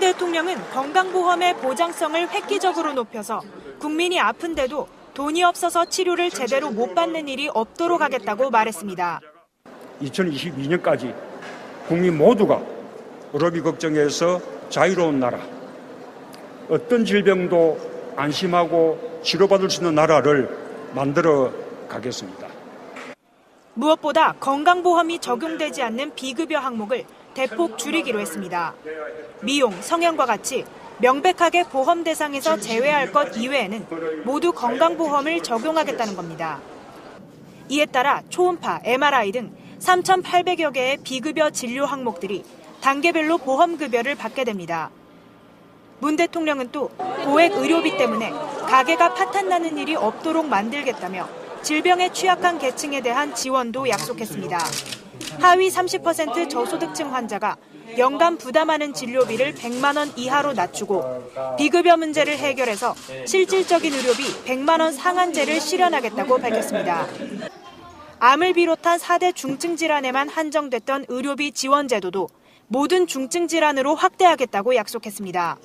대통령은 건강보험의 보장성을 획기적으로 높여서 국민이 아픈데도 돈이 없어서 치료를 제대로 못 받는 일이 없도록 하겠다고 말했습니다. 2022년까지 국민 모두가 의료비 걱정에서 자유로운 나라, 어떤 질병도 안심하고 치료받을 수 있는 나라를 만들어 가겠습니다. 무엇보다 건강보험이 적용되지 않는 비급여 항목을 대폭 줄이기로 했습니다. 미용, 성형과 같이 명백하게 보험 대상에서 제외할 것 이외에는 모두 건강보험을 적용하겠다는 겁니다. 이에 따라 초음파, MRI 등 3,800여 개의 비급여 진료 항목들이 단계별로 보험급여를 받게 됩니다. 문 대통령은 또 고액 의료비 때문에 가게가 파탄나는 일이 없도록 만들겠다며 질병에 취약한 계층에 대한 지원도 약속했습니다. 하위 30% 저소득층 환자가 연간 부담하는 진료비를 100만 원 이하로 낮추고 비급여 문제를 해결해서 실질적인 의료비 100만 원 상한제를 실현하겠다고 밝혔습니다. 암을 비롯한 4대 중증 질환에만 한정됐던 의료비 지원 제도도 모든 중증 질환으로 확대하겠다고 약속했습니다.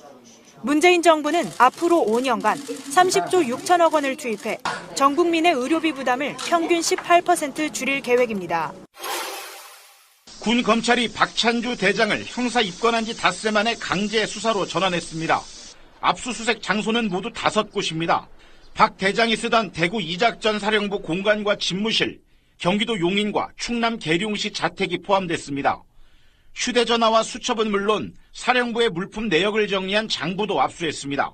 문재인 정부는 앞으로 5년간 30조 6천억 원을 투입해 전 국민의 의료비 부담을 평균 18% 줄일 계획입니다. 군 검찰이 박찬주 대장을 형사 입건한 지 닷새 만에 강제 수사로 전환했습니다. 압수수색 장소는 모두 5곳입니다. 박 대장이 쓰던 대구 이작전 사령부 공간과 집무실, 경기도 용인과 충남 계룡시 자택이 포함됐습니다. 휴대전화와 수첩은 물론 사령부의 물품 내역을 정리한 장부도 압수했습니다.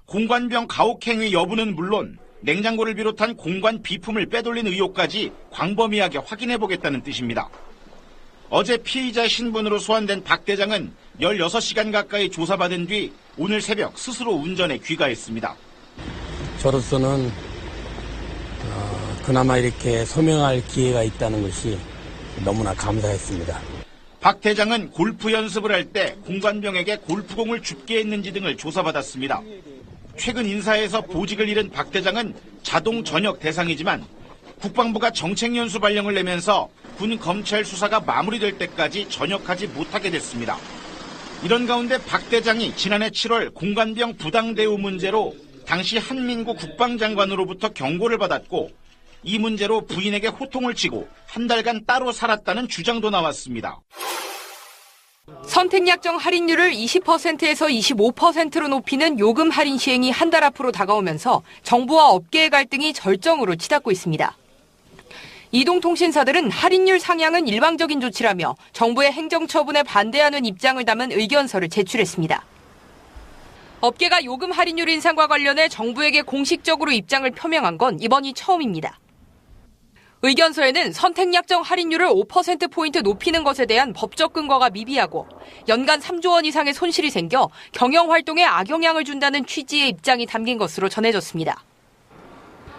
공관병 가혹행위 여부는 물론 냉장고를 비롯한 공관 비품을 빼돌린 의혹까지 광범위하게 확인해보겠다는 뜻입니다. 어제 피의자 신분으로 소환된 박 대장은 16시간 가까이 조사받은 뒤 오늘 새벽 스스로 운전에 귀가했습니다. 저로서는 그나마 이렇게 소명할 기회가 있다는 것이 너무나 감사했습니다. 박 대장은 골프 연습을 할 때 공관병에게 골프공을 줍게 했는지 등을 조사받았습니다. 최근 인사에서 보직을 잃은 박 대장은 자동 전역 대상이지만 국방부가 정책연수 발령을 내면서 군 검찰 수사가 마무리될 때까지 전역하지 못하게 됐습니다. 이런 가운데 박 대장이 지난해 7월 공관병 부당대우 문제로 당시 한민구 국방장관으로부터 경고를 받았고 이 문제로 부인에게 호통을 치고 한 달간 따로 살았다는 주장도 나왔습니다. 선택약정 할인율을 20%에서 25%로 높이는 요금 할인 시행이 한 달 앞으로 다가오면서 정부와 업계의 갈등이 절정으로 치닫고 있습니다. 이동통신사들은 할인율 상향은 일방적인 조치라며 정부의 행정처분에 반대하는 입장을 담은 의견서를 제출했습니다. 업계가 요금 할인율 인상과 관련해 정부에게 공식적으로 입장을 표명한 건 이번이 처음입니다. 의견서에는 선택약정 할인율을 5%포인트 높이는 것에 대한 법적 근거가 미비하고 연간 3조 원 이상의 손실이 생겨 경영활동에 악영향을 준다는 취지의 입장이 담긴 것으로 전해졌습니다.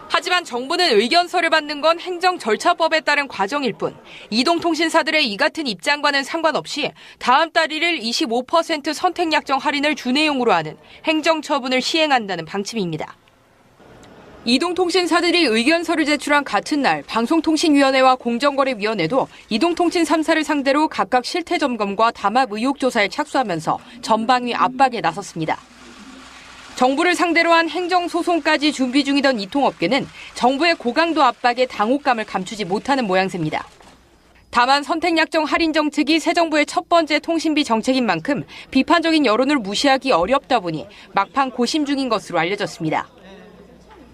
하지만 정부는 의견서를 받는 건 행정절차법에 따른 과정일 뿐 이동통신사들의 이 같은 입장과는 상관없이 다음 달 1일 25% 선택약정 할인을 준회용으로 하는 행정처분을 시행한다는 방침입니다. 이동통신사들이 의견서를 제출한 같은 날 방송통신위원회와 공정거래위원회도 이동통신 3사를 상대로 각각 실태 점검과 담합 의혹 조사에 착수하면서 전방위 압박에 나섰습니다. 정부를 상대로 한 행정소송까지 준비 중이던 이 통업계는 정부의 고강도 압박에 당혹감을 감추지 못하는 모양새입니다. 다만 선택약정 할인 정책이 새 정부의 첫 번째 통신비 정책인 만큼 비판적인 여론을 무시하기 어렵다 보니 막판 고심 중인 것으로 알려졌습니다.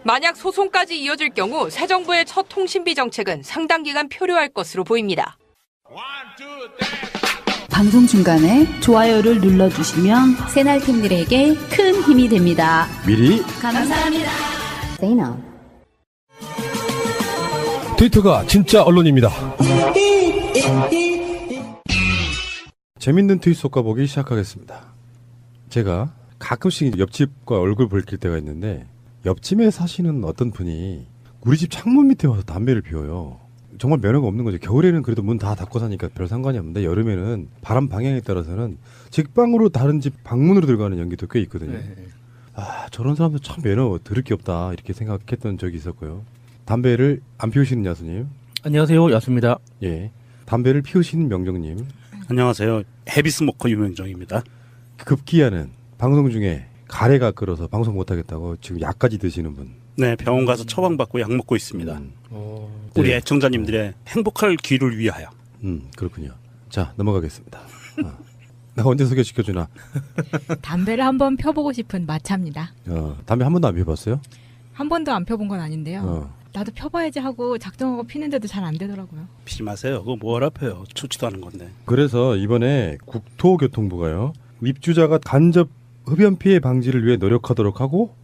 만약 소송까지 이어질 경우 새 정부의 첫 통신비 정책은 상당 기간 표류할 것으로 보입니다. 방송 중간에 좋아요를 눌러주시면 새날팀들에게 큰 힘이 됩니다. 미리 감사합니다. 트위터가 진짜 언론입니다. 재밌는 트윗 속가보기 시작하겠습니다. 제가 가끔씩 옆집과 얼굴 붉힐 때가 있는데 옆집에 사시는 어떤 분이 우리 집 창문 밑에 와서 담배를 피워요. 정말 면허가 없는 거죠. 겨울에는 그래도 문 다 닫고 사니까 별 상관이 없는데 여름에는 바람 방향에 따라서는 직방으로 다른 집 방문으로 들어가는 연기도 꽤 있거든요. 아, 저런 사람들 참 면허 더럽게 없다 이렇게 생각했던 적이 있었고요. 담배를 안 피우시는 야수님. 안녕하세요, 야수입니다. 예. 담배를 피우시는 명정님. 안녕하세요. 헤비스모커 유명정입니다. 급기야는 방송 중에 가래가 끓어서 방송 못하겠다고 지금 약까지 드시는 분. 네, 병원 가서 처방받고 약 먹고 있습니다. 우리 네. 애청자님들의 행복할 귀를 위하여. 그렇군요. 자, 넘어가겠습니다. 내가 언제 소개시켜주나. 담배를 한번 펴보고 싶은 마차입니다. 담배 한 번도 안 피워봤어요? 한 번도 안 펴본 건 아닌데요. 나도 펴봐야지 하고 작정하고 피는데도 잘 안 되더라고요. 피지 마세요. 그거 뭐하라 펴요. 좋지도 않은 건데. 그래서 이번에 국토교통부가요. 입주자가 간접 흡연 피해 방지를 위해 노력하도록 하고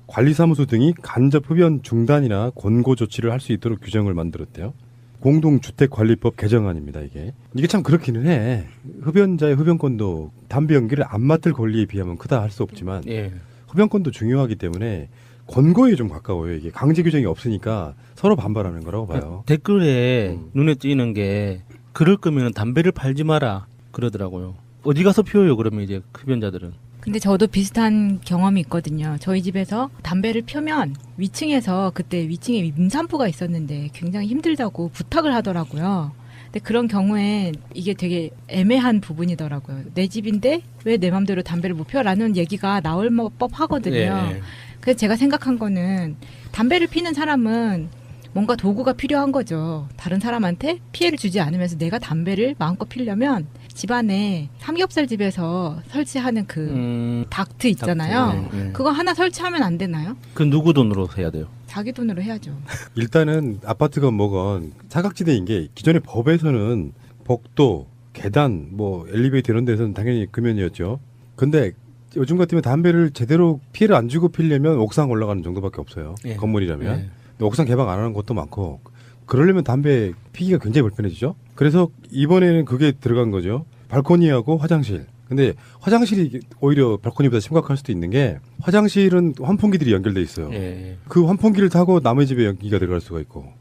관리사무소 등이 간접 흡연 중단이나 권고 조치를 할 수 있도록 규정을 만들었대요. 공동주택관리법 개정안입니다. 이게 참 그렇기는 해. 흡연자의 흡연권도 담배 연기를 안 맡을 권리에 비하면 크다 할 수 없지만 흡연권도 중요하기 때문에 권고에 좀 가까워요. 이게 강제 규정이 없으니까 서로 반발하는 거라고 봐요. 댓글에 눈에 띄는 게 그럴 거면 담배를 팔지 마라 그러더라고요. 어디 가서 피워요 그러면 이제 흡연자들은. 근데 저도 비슷한 경험이 있거든요. 저희 집에서 담배를 펴면 위층에서 그때 위층에 임산부가 있었는데 굉장히 힘들다고 부탁을 하더라고요. 근데 그런 경우에 이게 되게 애매한 부분이더라고요. 내 집인데 왜 내 맘대로 담배를 못 펴라는 얘기가 나올 법하거든요. 네. 그래서 제가 생각한 거는 담배를 피는 사람은 뭔가 도구가 필요한 거죠. 다른 사람한테 피해를 주지 않으면서 내가 담배를 마음껏 피려면 집안에 삼겹살 집에서 설치하는 그 닥트 있잖아요. 닥트, 네. 그거 하나 설치하면 안 되나요? 그 누구 돈으로 해야 돼요? 자기 돈으로 해야죠. 일단은 아파트건 뭐건 사각지대인 게 기존의 법에서는 복도, 계단, 뭐 엘리베이터 이런 데서는 당연히 금연이었죠. 근데 요즘 같으면 담배를 제대로 피해를 안 주고 피려면 옥상 올라가는 정도밖에 없어요. 예. 건물이라면. 예. 근데 옥상 개방 안 하는 곳도 많고 그러려면 담배 피기가 굉장히 불편해지죠. 그래서 이번에는 그게 들어간 거죠. 발코니하고 화장실. 근데 화장실이 오히려 발코니보다 심각할 수도 있는 게 화장실은 환풍기들이 연결돼 있어요. 예. 그 환풍기를 타고 남의 집에 연기가 들어갈 수가 있고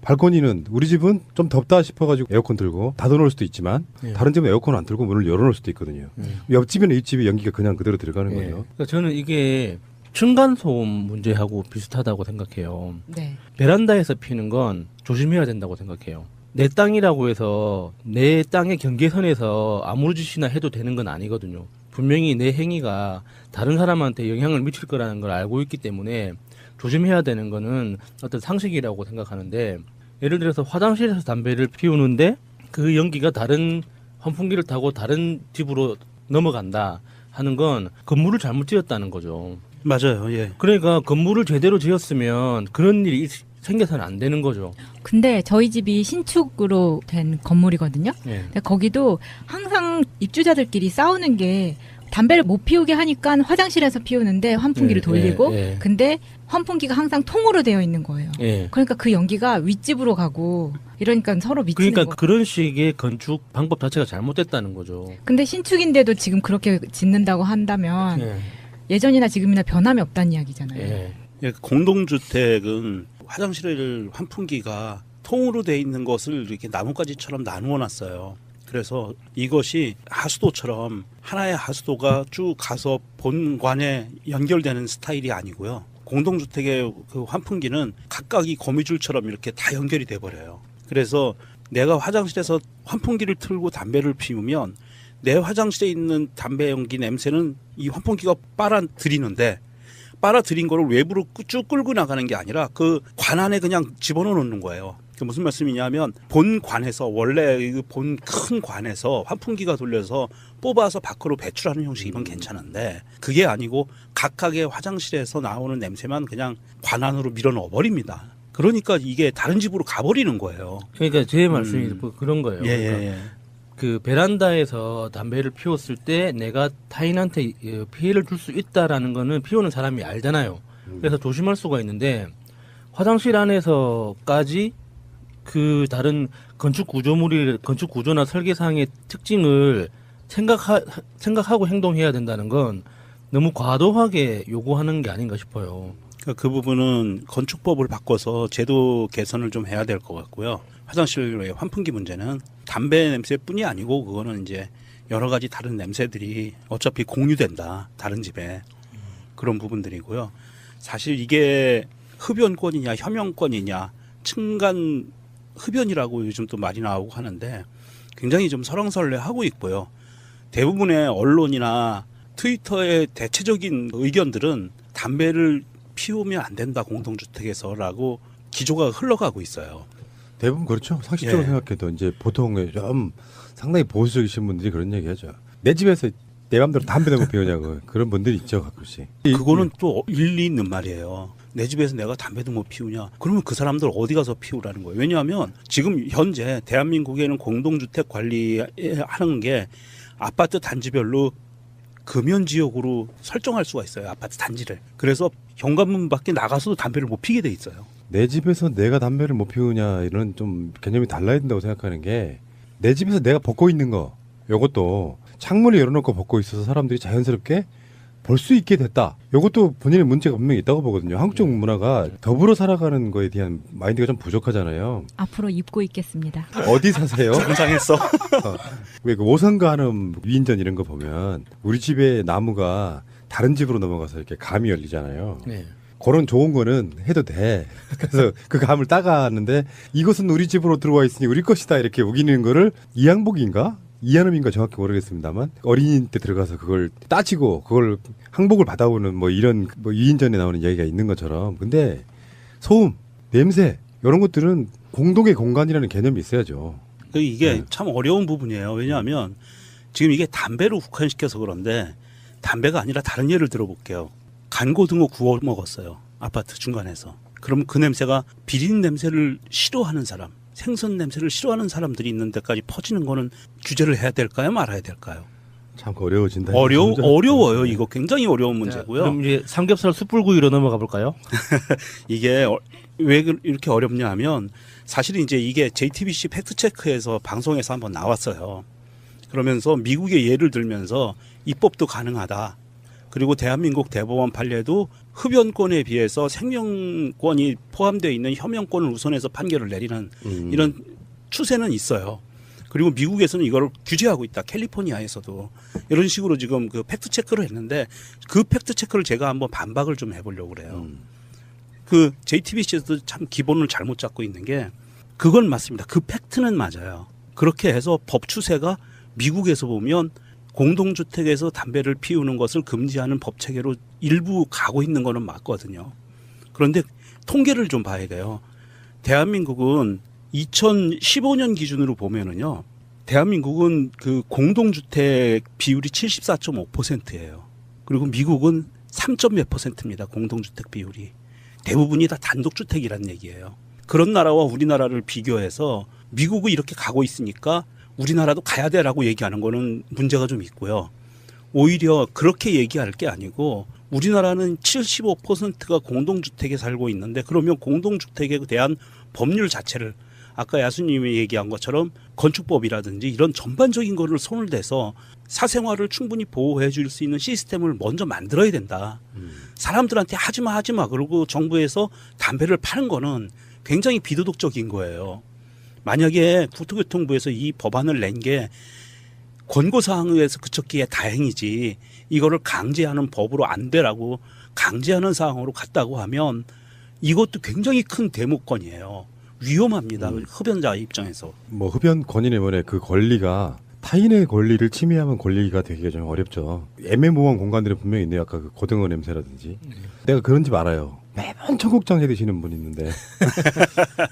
발코니는 우리 집은 좀 덥다 싶어가지고 에어컨 틀고 닫아놓을 수도 있지만 다른 집은 에어컨 안 틀고 문을 열어놓을 수도 있거든요. 옆집이나 이집에 연기가 그냥 그대로 들어가는 거죠. 그러니까 저는 이게 층간소음 문제하고 비슷하다고 생각해요. 네. 베란다에서 피는 건 조심해야 된다고 생각해요. 내 땅이라고 해서 내 땅의 경계선에서 아무 짓이나 해도 되는 건 아니거든요. 분명히 내 행위가 다른 사람한테 영향을 미칠 거라는 걸 알고 있기 때문에 조심해야 되는 거는 어떤 상식이라고 생각하는데 예를 들어서 화장실에서 담배를 피우는데 그 연기가 다른 환풍기를 타고 다른 집으로 넘어간다 하는 건 건물을 잘못 지었다는 거죠. 맞아요. 예. 그러니까 건물을 제대로 지었으면 그런 일이 생겨서는 안 되는 거죠. 근데 저희 집이 신축으로 된 건물이거든요. 예. 근데 거기도 항상 입주자들끼리 싸우는 게 담배를 못 피우게 하니까 화장실에서 피우는데 환풍기를 돌리고 근데 환풍기가 항상 통으로 되어 있는 거예요. 그러니까 그 연기가 윗집으로 가고 이러니까 서로 미치는 그러니까 거. 그런 식의 건축 방법 자체가 잘못됐다는 거죠. 근데 신축인데도 지금 그렇게 짓는다고 한다면 예전이나 지금이나 변함이 없다는 이야기잖아요. 예, 공동주택은 화장실을 환풍기가 통으로 돼 있는 것을 이렇게 나뭇가지처럼 나누어 놨어요. 그래서 이것이 하수도처럼 하나의 하수도가 쭉 가서 본관에 연결되는 스타일이 아니고요. 공동주택의 그 환풍기는 각각이 거미줄처럼 이렇게 다 연결이 돼 버려요. 그래서 내가 화장실에서 환풍기를 틀고 담배를 피우면 내 화장실에 있는 담배 연기 냄새는 이 환풍기가 빨아들이는데 빨아들인 거를 외부로 쭉 끌고 나가는 게 아니라 그 관 안에 그냥 집어넣어 놓는 거예요. 그 무슨 말씀이냐면 본관에서 원래 본 큰 관에서 환풍기가 돌려서 뽑아서 밖으로 배출하는 형식이면 괜찮은데 그게 아니고 각각의 화장실에서 나오는 냄새만 그냥 관 안으로 밀어 넣어 버립니다. 그러니까 이게 다른 집으로 가버리는 거예요. 그러니까 제 말씀이 그런 거예요. 예. 그 베란다에서 담배를 피웠을 때 내가 타인한테 피해를 줄 수 있다라는 거는 피우는 사람이 알잖아요. 그래서 조심할 수가 있는데 화장실 안에서까지 그 다른 건축 구조나 설계상의 특징을 생각하고 행동해야 된다는 건 너무 과도하게 요구하는 게 아닌가 싶어요. 그 부분은 건축법을 바꿔서 제도 개선을 좀 해야 될 것 같고요. 화장실의 환풍기 문제는 담배 냄새뿐이 아니고 그거는 이제 여러 가지 다른 냄새들이 어차피 공유된다. 다른 집에. 그런 부분들이고요. 사실 이게 흡연권이냐 혐연권이냐 층간 흡연이라고 요즘 또 말이 나오고 하는데 굉장히 좀 설왕설래하고 있고요. 대부분의 언론이나 트위터의 대체적인 의견들은 담배를 피우면 안 된다 공동주택에서라고 기조가 흘러가고 있어요. 대부분 그렇죠. 상식적으로 예. 생각해도 이제 보통 좀 상당히 보수적이신 분들이 그런 얘기하죠. 내 집에서 내 맘대로 담배 대고 피우냐고 그런 분들이 있죠 가끔씩. 그거는 또 일리 있는 말이에요. 내 집에서 내가 담배도 못 피우냐? 그러면 그 사람들 어디 가서 피우라는 거예요. 왜냐하면 지금 현재 대한민국에는 공동주택 관리하는 게 아파트 단지별로 금연지역으로 설정할 수가 있어요. 아파트 단지를. 그래서 현관문 밖에 나가서도 담배를 못 피게 돼 있어요. 내 집에서 내가 담배를 못 피우냐 이런 좀 개념이 달라야 된다고 생각하는 게 내 집에서 내가 벗고 있는 거 요것도 창문을 열어놓고 벗고 있어서 사람들이 자연스럽게 볼 수 있게 됐다. 요것도 본인의 문제가 분명히 있다고 보거든요. 한국적 문화가 더불어 살아가는 거에 대한 마인드가 좀 부족하잖아요. 앞으로 입고 있겠습니다. 어디 사세요? 상상했어. 왜 그 오선가 하는 위인전 이런 거 보면 우리 집에 나무가 다른 집으로 넘어가서 이렇게 감이 열리잖아요. 네. 그런 좋은 거는 해도 돼. 그래서 그 감을 따가는데 이것은 우리 집으로 들어와 있으니 우리 것이다 이렇게 우기는 거를 이항복인가? 이한음인가 정확히 모르겠습니다만 어린이 때 들어가서 그걸 따지고 그걸 항복을 받아오는 뭐 이런 뭐 위인전에 나오는 이야기가 있는 것처럼 근데 소음, 냄새 이런 것들은 공동의 공간이라는 개념이 있어야죠. 이게 참 어려운 부분이에요. 왜냐하면 지금 이게 담배로 국한시켜서 그런데 담배가 아니라 다른 예를 들어볼게요. 간고등어 구워 먹었어요. 아파트 중간에서. 그럼 그 냄새가 비린 냄새를 싫어하는 사람, 생선 냄새를 싫어하는 사람들이 있는 데까지 퍼지는 거는 규제를 해야 될까요? 말아야 될까요? 참 어려워진다. 어려워요. 이거 굉장히 어려운 문제고요. 그럼 이제 삼겹살 숯불구이로 넘어가 볼까요? 이게 왜 이렇게 어렵냐 하면 사실은 이제 이게 JTBC 팩트체크에서 방송에서 한번 나왔어요. 그러면서 미국의 예를 들면서 입법도 가능하다. 그리고 대한민국 대법원 판례도 흡연권에 비해서 생명권이 포함되어 있는 혐의권을 우선해서 판결을 내리는 이런 추세는 있어요. 그리고 미국에서는 이걸 규제하고 있다. 캘리포니아에서도 이런 식으로 지금 그 팩트 체크를 했는데 그 팩트 체크를 제가 한번 반박을 좀 해보려고 그래요. 그 JTBC에서도 참 기본을 잘못 잡고 있는 게 그건 맞습니다. 그 팩트는 맞아요. 그렇게 해서 법 추세가 미국에서 보면 공동주택에서 담배를 피우는 것을 금지하는 법 체계로 일부 가고 있는 거는 맞거든요. 그런데 통계를 좀 봐야 돼요. 대한민국은 2015년 기준으로 보면은요. 대한민국은 그 공동주택 비율이 74.5%예요. 그리고 미국은 3몇 %입니다. 공동주택 비율이. 대부분이 다 단독주택이라는 얘기예요. 그런 나라와 우리나라를 비교해서 미국이 이렇게 가고 있으니까 우리나라도 가야 돼라고 얘기하는 거는 문제가 좀 있고요. 오히려 그렇게 얘기할 게 아니고 우리나라는 75%가 공동주택에 살고 있는데 그러면 공동주택에 대한 법률 자체를 아까 야수님이 얘기한 것처럼 건축법이라든지 이런 전반적인 거를 손을 대서 사생활을 충분히 보호해 줄 수 있는 시스템을 먼저 만들어야 된다. 사람들한테 하지마 그러고 정부에서 담배를 파는 거는 굉장히 비도덕적인 거예요. 만약에 국토교통부에서 이 법안을 낸 게 권고사항에서 그쳤기에 다행이지 이거를 강제하는 법으로 안 되라고 강제하는 사항으로 갔다고 하면 이것도 굉장히 큰 대목권이에요. 위험합니다. 흡연자 입장에서. 뭐 흡연 권인의 그 권리가 타인의 권리를 침해하면 권리가 되기가 좀 어렵죠. 애매모호한 공간들이 분명히 있네요. 아까 그 고등어 냄새라든지. 내가 그런 집 알아요. 매번 청국장 해 드시는 분 있는데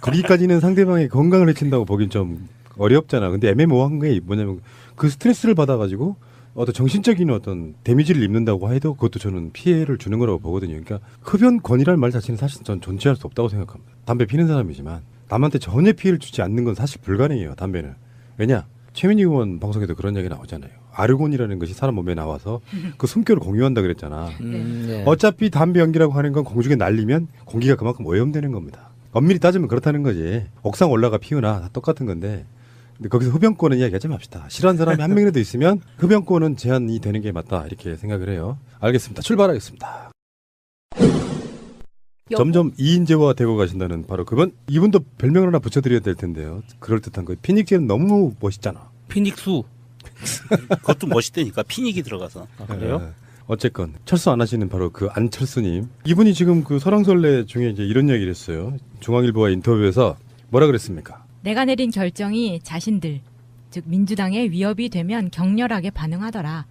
거기까지는 상대방의 건강을 해친다고 보긴 좀 어렵잖아. 근데 애매모호한 게 뭐냐면 그 스트레스를 받아가지고 어떤 정신적인 어떤 데미지를 입는다고 해도 그것도 저는 피해를 주는 거라고 보거든요. 그러니까 흡연 권이라는 말 자체는 사실 전 존재할 수 없다고 생각합니다. 담배 피는 사람이지만 남한테 전혀 피해를 주지 않는 건 사실 불가능해요. 담배는. 왜냐? 최민희 의원 방송에도 그런 얘기 나오잖아요. 아르곤이라는 것이 사람 몸에 나와서 그 숨결을 공유한다 그랬잖아. 네. 어차피 담배 연기라고 하는 건 공중에 날리면 공기가 그만큼 오염되는 겁니다. 엄밀히 따지면 그렇다는 거지. 옥상 올라가 피우나 다 똑같은 건데. 근데 거기서 흡연권은 이야기하지 맙시다. 싫어하는 사람이 한 명이라도 있으면 흡연권은 제한이 되는 게 맞다. 이렇게 생각을 해요. 알겠습니다. 출발하겠습니다. 점점 이인재화 되고 가신다는 바로 그분. 이분도 별명을 하나 붙여드려야 될 텐데요. 그럴듯한 거. 피닉제는 너무 멋있잖아. 피닉수. 그것도 멋있다니까 피닉이 들어가서. 아, 그래요? 네. 어쨌건 철수 안 하시는 바로 그 안철수님. 이분이 지금 그 설왕설래 중에 이제 이런 얘기를 했어요. 중앙일보와 인터뷰에서 뭐라 그랬습니까? 내가 내린 결정이 자신들, 즉 민주당에 위협이 되면 격렬하게 반응하더라.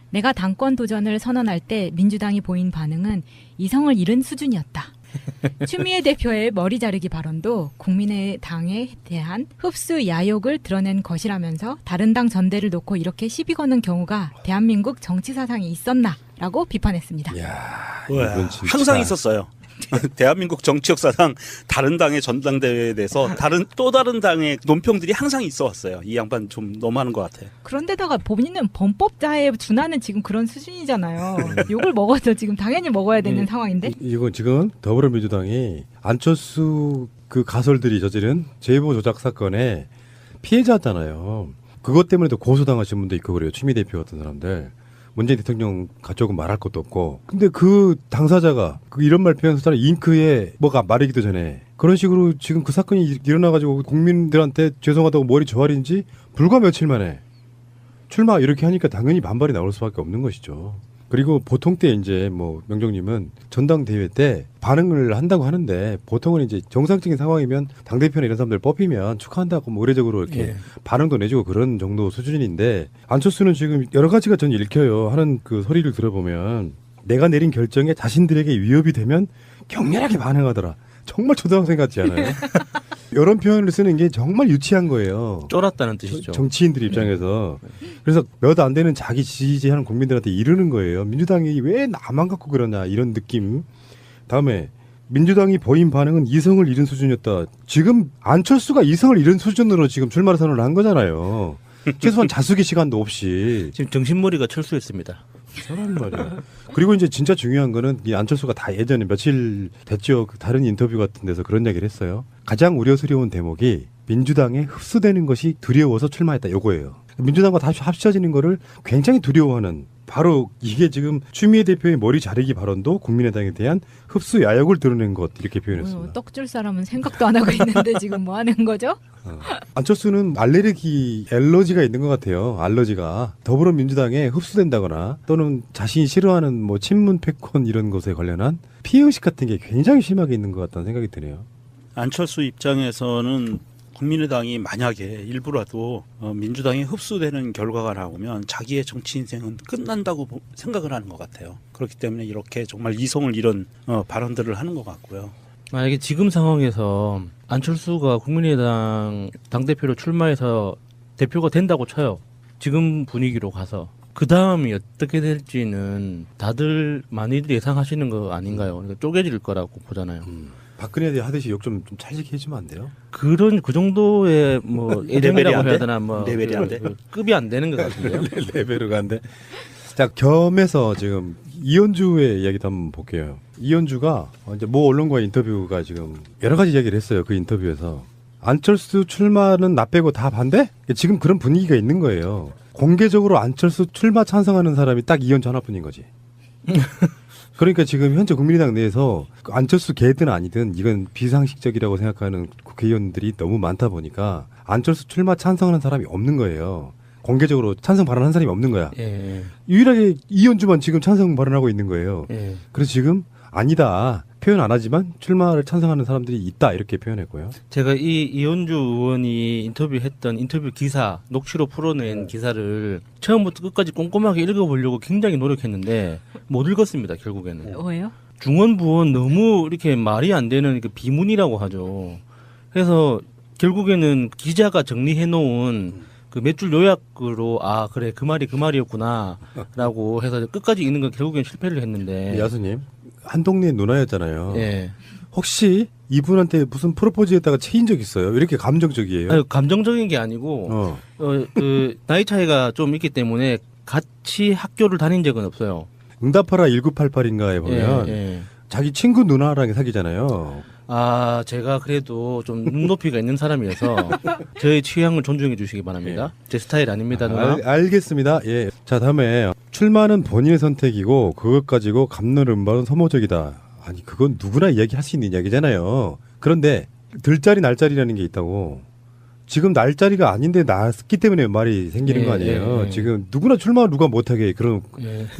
내가 당권 도전을 선언할 때 민주당이 보인 반응은 이성을 잃은 수준이었다. 추미애 대표의 머리 자르기 발언도 국민의당에 대한 흡수 야욕을 드러낸 것이라면서 다른 당 전대를 놓고 이렇게 시비 거는 경우가 대한민국 정치 사상에 있었나라고 비판했습니다. 우와, 항상 있었어요. 대한민국 정치 역사상 다른 당의 전당대회에 대해서 또 다른 당의 논평들이 항상 있어 왔어요. 이 양반 좀 너무하는 것 같아. 그런데다가 본인은 범법자에 준하는 지금 그런 수준이잖아요. 욕을 먹어도 지금 당연히 먹어야 되는 상황인데. 이건 지금 더불어민주당이 안철수 그 가설들이 저지른 제보 조작 사건의 피해자잖아요. 그것 때문에도 고소당하신 분도 있고 그래요. 추미애 대표 같은 사람들. 문재인 대통령 가족은 말할 것도 없고. 근데 그 당사자가 이런 말 표현한 사람 잉크에 뭐가 마르기도 전에 그런 식으로 지금 그 사건이 일어나가지고 국민들한테 죄송하다고 머리 조아린지 불과 며칠 만에 출마 이렇게 하니까 당연히 반발이 나올 수밖에 없는 것이죠. 그리고 보통 때 이제 뭐 명정님은 전당대회 때 반응을 한다고 하는데 보통은 이제 정상적인 상황이면 당대표나 이런 사람들 뽑히면 축하한다고 뭐 의례적으로 이렇게 반응도 내주고 그런 정도 수준인데 안철수는 지금 여러 가지가 전 읽혀요. 하는 그 소리를 들어보면 내가 내린 결정에 자신들에게 위협이 되면 격렬하게 반응하더라. 정말 초등학생 같지 않아요? 이런 표현을 쓰는 게 정말 유치한 거예요. 쫄았다는 뜻이죠. 정치인들 입장에서. 그래서 몇 안 되는 자기 지지하는 국민들한테 이르는 거예요. 민주당이 왜 나만 갖고 그러냐 이런 느낌. 다음에 민주당이 보인 반응은 이성을 잃은 수준이었다. 지금 안철수가 이성을 잃은 수준으로 지금 출마 선언을 한 거잖아요. 최소한 자숙의 시간도 없이. 지금 정신머리가 철수했습니다. 저런 말이야. 그리고 이제 진짜 중요한 거는 이 안철수가 다 예전에 며칠 됐죠. 다른 인터뷰 같은 데서 그런 얘기를 했어요. 가장 우려스러운 대목이 민주당에 흡수되는 것이 두려워서 출마했다. 요거예요. 민주당과 다시 합쳐지는 거를 굉장히 두려워하는 바로 이게 지금 추미애 대표의 머리 자르기 발언도 국민의당에 대한 흡수 야욕을 드러낸 것 이렇게 표현했습니다. 떡줄 사람은 생각도 안 하고 있는데 지금 뭐 하는 거죠? 안철수는 알러지가 있는 것 같아요. 알러지가 더불어민주당에 흡수된다거나 또는 자신이 싫어하는 뭐 친문 패권 이런 것에 관련한 피해의식 같은 게 굉장히 심하게 있는 것 같다는 생각이 드네요. 안철수 입장에서는 국민의당이 만약에 일부라도 민주당에 흡수되는 결과가 나오면 자기의 정치 인생은 끝난다고 생각을 하는 것 같아요. 그렇기 때문에 이렇게 정말 이성을 잃은 발언들을 하는 것 같고요. 만약에 지금 상황에서 안철수가 국민의당 당대표로 출마해서 대표가 된다고 쳐요. 지금 분위기로 가서. 그 다음이 어떻게 될지는 다들 많이들 예상하시는 거 아닌가요? 그러니까 쪼개질 거라고 보잖아요. 박근혜에 하듯이 욕 좀 찰지게 해주면 안 돼요? 그 정도의 뭐 애정이라고 해야 되나 뭐 레벨이 안 돼? 급이 안 되는 것 같은데요. 레벨이 안 돼. 자, 겸해서 지금 이현주의 이야기도 한번 볼게요. 이현주가 이제 모 언론과의 인터뷰가 지금 여러 가지 이야기를 했어요. 그 인터뷰에서 안철수 출마는 나 빼고 다 반대? 지금 그런 분위기가 있는 거예요. 공개적으로 안철수 출마 찬성하는 사람이 딱 이현주 하나뿐인 거지. 그러니까 지금 현재 국민의당 내에서 안철수 개든 아니든 이건 비상식적이라고 생각하는 국회의원들이 너무 많다 보니까 안철수 출마 찬성하는 사람이 없는 거예요. 공개적으로 찬성 발언한 사람이 없는 거야. 예. 유일하게 이현주만 지금 찬성 발언하고 있는 거예요. 예. 그래서 지금 아니다. 표현 안 하지만 출마를 찬성하는 사람들이 있다. 이렇게 표현했고요. 제가 이현주 의원이 인터뷰했던 인터뷰 기사, 녹취로 풀어낸 기사를 처음부터 끝까지 꼼꼼하게 읽어보려고 굉장히 노력했는데 못 읽었습니다. 결국에는. 왜요? 중언부언 너무 이렇게 말이 안 되는 비문이라고 하죠. 그래서 결국에는 기자가 정리해놓은 그 몇 줄 요약으로 그래 그 말이었구나라고 해서 끝까지 읽는 건 결국엔 실패를 했는데. 야수님 한 동네 누나였잖아요. 예. 혹시 이분한테 무슨 프로포즈했다가 체인 적 있어요? 이렇게 감정적이에요? 아니, 감정적인 게 아니고 그 나이 차이가 좀 있기 때문에 같이 학교를 다닌 적은 없어요. 응답하라 1988인가에 보면 자기 친구 누나랑 사귀잖아요. 제가 그래도 좀 눈높이가 있는 사람이어서 저의 취향을 존중해 주시기 바랍니다. 제 스타일 아닙니다. 누나. 알겠습니다. 예. 자, 다음에 출마는 본인의 선택이고 그것 가지고 감론음박은 소모적이다. 아니 그건 누구나 이야기할 수 있는 이야기잖아요. 그런데 들자리 날자리라는 게 있다고. 지금 날자리가 아닌데 났기 때문에 말이 생기는 거 아니에요. 지금 누구나 출마 누가 못하게 그런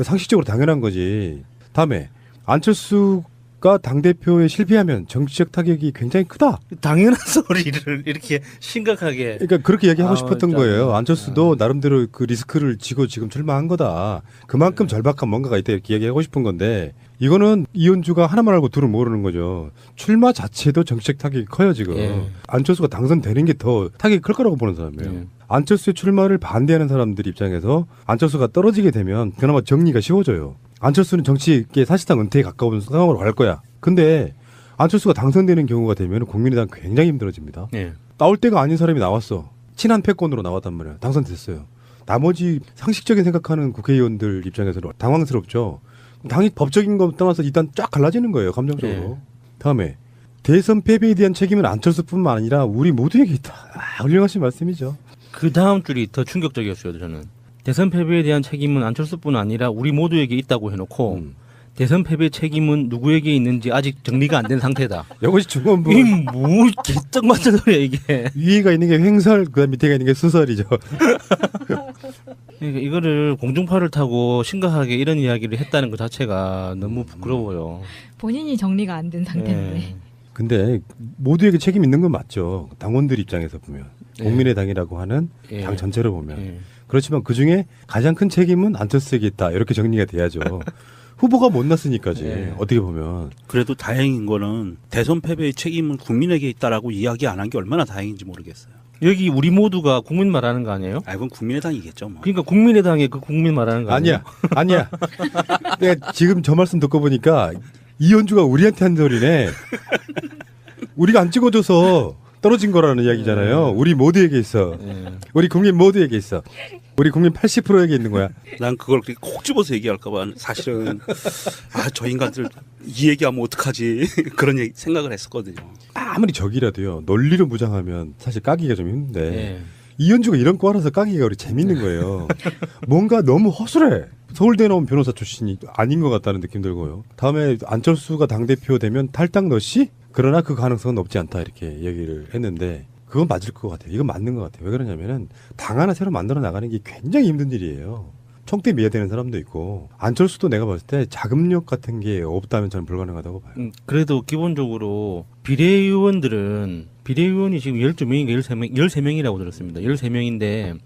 상식적으로 당연한 거지. 다음에 안철수가 안철수가 당대표에 실패하면 정치적 타격이 굉장히 크다. 당연한 소리를 이렇게 심각하게. 그러니까 그렇게 얘기하고 싶었던 진짜. 거예요. 안철수도 나름대로 그 리스크를 지고 지금 출마한 거다. 그만큼 절박한 뭔가가 있다 이렇게 얘기하고 싶은 건데 이거는 이현주가 하나만 알고 둘은 모르는 거죠. 출마 자체도 정치적 타격이 커요 지금. 예. 안철수가 당선되는 게 더 타격이 클 거라고 보는 사람이에요. 예. 안철수의 출마를 반대하는 사람들 입장에서 안철수가 떨어지게 되면 그나마 정리가 쉬워져요. 안철수는 정치계 사실상 은퇴에 가까운 상황으로 갈 거야. 근데 안철수가 당선되는 경우가 되면 국민의당 굉장히 힘들어집니다. 예. 나올 때가 아닌 사람이 나왔어. 친한 패권으로 나왔단 말이야. 당선됐어요. 나머지 상식적인 생각하는 국회의원들 입장에서는 당황스럽죠. 당이 법적인 거 떠나서 일단 쫙 갈라지는 거예요. 감정적으로. 다음에 대선 패배에 대한 책임은 안철수뿐만 아니라 우리 모두에게 있다. 훌륭하신 말씀이죠. 그 다음 줄이 더 충격적이었어요. 저는 대선 패배에 대한 책임은 안철수뿐 아니라 우리 모두에게 있다고 해놓고 대선 패배 책임은 누구에게 있는지 아직 정리가 안 된 상태다. 이것이 중원부. 이뭐 개쩍 맞은 소리야 이게. 위에가 있는 게 횡설, 그다음 밑에가 있는 게 수설이죠. 그러니까 이거를 공중파를 타고 심각하게 이런 이야기를 했다는 것 자체가 너무 부끄러워요. 본인이 정리가 안 된 상태인데. 예. 근데 모두에게 책임 있는 건 맞죠. 당원들 입장에서 보면. 국민의당이라고 하는 예. 당 전체로 보면. 예. 그렇지만 그중에 가장 큰 책임은 안철수에게 있다. 이렇게 정리가 돼야죠. 후보가 못 났으니까지. 예. 어떻게 보면. 그래도 다행인 거는 대선 패배의 책임은 국민에게 있다라고 이야기 안 한 게 얼마나 다행인지 모르겠어요. 여기 우리 모두가 국민 말하는 거 아니에요? 아, 그건 국민의당이겠죠. 뭐. 그러니까 국민의당의 그 국민 말하는 거 아니에요? 아니야. 내가 지금 저 말씀 듣고 보니까 이현주가 우리한테 한 소리네. 우리가 안 찍어줘서 떨어진 거라는 이야기잖아요. 우리 모두에게 있어. 우리 국민 모두에게 있어. 우리 국민 80%에게 있는 거야. 난 그걸 그렇게 콕 집어서 얘기할까봐 사실은 저 인간들 이 얘기하면 어떡하지 그런 생각을 했었거든요. 아무리 적이라도요. 논리로 무장하면 사실 까기가 좀 힘든데 예. 이현주가 이런 거라서 까기가 우리 재밌는 거예요. 뭔가 너무 허술해. 서울대 나온 변호사 출신이 아닌 것 같다는 느낌 들고요. 다음에 안철수가 당대표 되면 탈당 너씨? 그러나 그 가능성은 높지 않다 이렇게 얘기를 했는데 그건 맞을 것 같아요. 이건 맞는 것 같아요. 왜 그러냐면은 당 하나 새로 만들어 나가는 게 굉장히 힘든 일이에요. 총대 미야 되는 사람도 있고 안철수도 내가 봤을 때 자금력 같은 게 없다면 저는 불가능하다고 봐요. 그래도 기본적으로 비례의원들은 비례의원이 지금 12명인가 13명이라고 들었습니다. 13명인데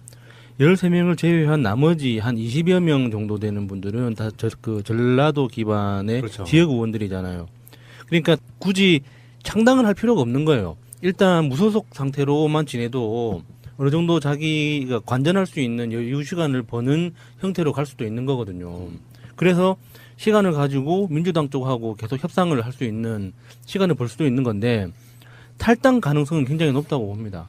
13명을 제외한 나머지 한 20여 명 정도 되는 분들은 다 그 전라도 기반의 그렇죠. 지역 의원들이잖아요. 그러니까 굳이 창당을 할 필요가 없는 거예요. 일단 무소속 상태로만 지내도 어느 정도 자기가 관전할 수 있는 여유 시간을 버는 형태로 갈 수도 있는 거거든요. 그래서 시간을 가지고 민주당 쪽하고 계속 협상을 할 수 있는 시간을 벌 수도 있는 건데 탈당 가능성은 굉장히 높다고 봅니다.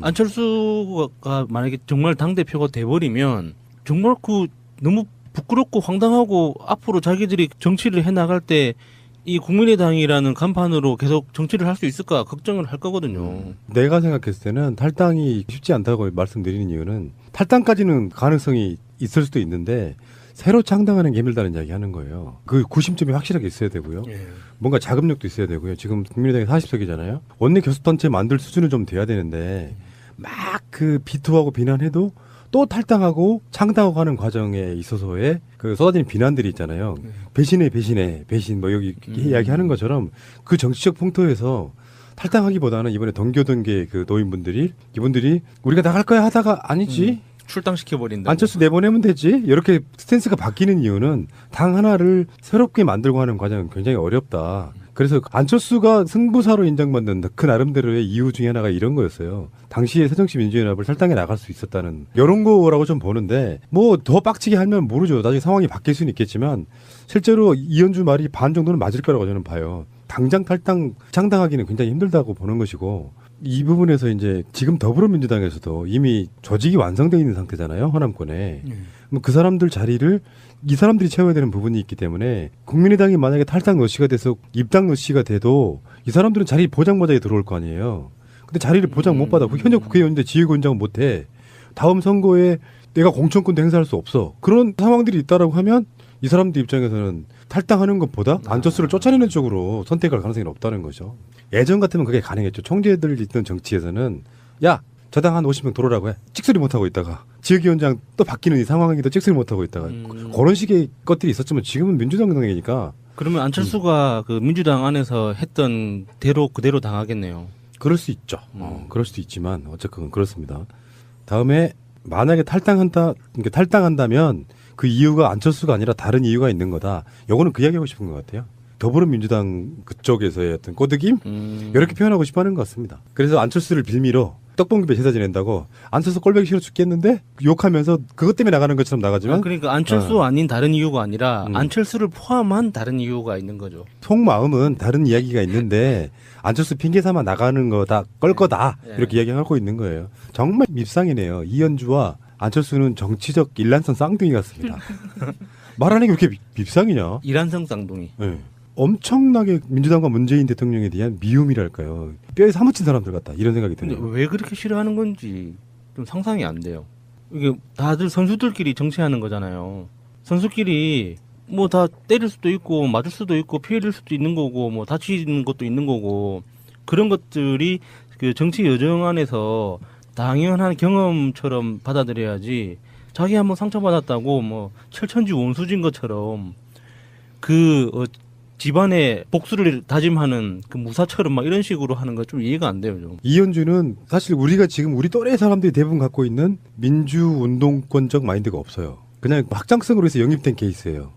안철수가 만약에 정말 당대표가 돼버리면 정말 그 너무 부끄럽고 황당하고 앞으로 자기들이 정치를 해나갈 때 이 국민의당이라는 간판으로 계속 정치를 할 수 있을까 걱정을 할 거거든요. 내가 생각했을 때는 탈당이 쉽지 않다고 말씀드리는 이유는 탈당까지는 가능성이 있을 수도 있는데 새로 창당하는 게 힘들다는 이야기 하는 거예요. 그 구심점이 확실하게 있어야 되고요. 뭔가 자금력도 있어야 되고요. 지금 국민의당이 40석이잖아요. 원내 교섭단체 만들 수준은 좀 돼야 되는데 막 그 비토하고 비난해도 또 탈당하고 창당하고 하는 과정에 있어서의 그 쏟아지는 비난들이 있잖아요. 배신 뭐 여기 이야기하는 것처럼 그 정치적 풍토에서 탈당하기보다는 이번에 동교동계 그 노인분들이 이분들이 우리가 나갈 거야 하다가 아니지. 출당시켜버린다. 안철수 내보내면 되지. 이렇게 스탠스가 바뀌는 이유는 당 하나를 새롭게 만들고 하는 과정은 굉장히 어렵다. 그래서 안철수가 승부사로 인정받는 그 나름대로의 이유 중에 하나가 이런 거였어요. 당시에 새정치민주연합을 탈당해 나갈 수 있었다는 이런 거라고 좀 보는데 뭐 더 빡치게 하면 모르죠. 나중에 상황이 바뀔 수는 있겠지만 실제로 이현주 말이 반 정도는 맞을 거라고 저는 봐요. 당장 창당하기는 굉장히 힘들다고 보는 것이고 이 부분에서 이제 지금 더불어민주당에서도 이미 조직이 완성되어 있는 상태잖아요. 호남권에. 그 사람들 자리를 이 사람들이 채워야 되는 부분이 있기 때문에 국민의당이 만약에 탈당 노씨가 돼서 입당 노씨가 돼도 이 사람들은 자리 보장마저에 들어올 거 아니에요. 근데 자리를 보장 못 받아. 현역 국회의원인데 지휘권장은 못 해. 다음 선거에 내가 공천권도 행사할 수 없어. 그런 상황들이 있다라고 하면 이 사람들 입장에서는 탈당하는 것보다 안철수를 쫓아내는 쪽으로 선택할 가능성이 높다는 거죠. 예전 같으면 그게 가능했죠. 총재들 있던 정치에서는 야, 저 당 한 50명 들어오라고 해. 찍소리 못하고 있다가 지역위원장 또 바뀌는 이 상황에도 찍소리 못하고 있다가 그런 식의 것들이 있었지만 지금은 민주당 당이니까 그러면 안철수가 그 민주당 안에서 했던 대로 그대로 당하겠네요. 그럴 수 있죠. 그럴 수도 있지만 어쨌건 그렇습니다. 다음에 만약에 탈당한다면 그 이유가 안철수가 아니라 다른 이유가 있는 거다. 요거는 그 이야기하고 싶은 것 같아요. 더불어민주당 그쪽에서의 어떤 꼬드김 이렇게 표현하고 싶어하는 것 같습니다. 그래서 안철수를 빌미로 떡볶이배 제사 지낸다고 안철수 꼴보기 싫어 죽겠는데 욕하면서 그것 때문에 나가는 것처럼 나가지만 그러니까 안철수 아닌 다른 이유가 아니라 안철수를 포함한 다른 이유가 있는 거죠. 속마음은 다른 이야기가 있는데 안철수 핑계 삼아 나가는 거다 껄 거다 이렇게 이야기하고 있는 거예요. 정말 밉상이네요. 이현주와 안철수는 정치적 일란성 쌍둥이 같습니다. 말하는 게 왜 이렇게 밉상이냐. 일란성 쌍둥이. 네. 엄청나게 민주당과 문재인 대통령에 대한 미움이랄까요. 뼈에 사무친 사람들 같다 이런 생각이 드네요. 근데 왜 그렇게 싫어하는 건지 좀 상상이 안 돼요. 이게 다들 선수들끼리 정치하는 거잖아요. 선수끼리 뭐 다 때릴 수도 있고 맞을 수도 있고 피해를 수도 있는 거고 뭐 다치는 것도 있는 거고 그런 것들이 그 정치 여정 안에서 당연한 경험처럼 받아들여야지. 자기 한번 상처받았다고 뭐 철천지 원수진 것처럼 집안의 복수를 다짐하는 그 무사처럼 막 이런 식으로 하는 거 좀 이해가 안 돼요. 좀. 이현주는 사실 우리가 지금 우리 또래 사람들이 대부분 갖고 있는 민주운동권적 마인드가 없어요. 그냥 확장성으로 해서 영입된 케이스예요.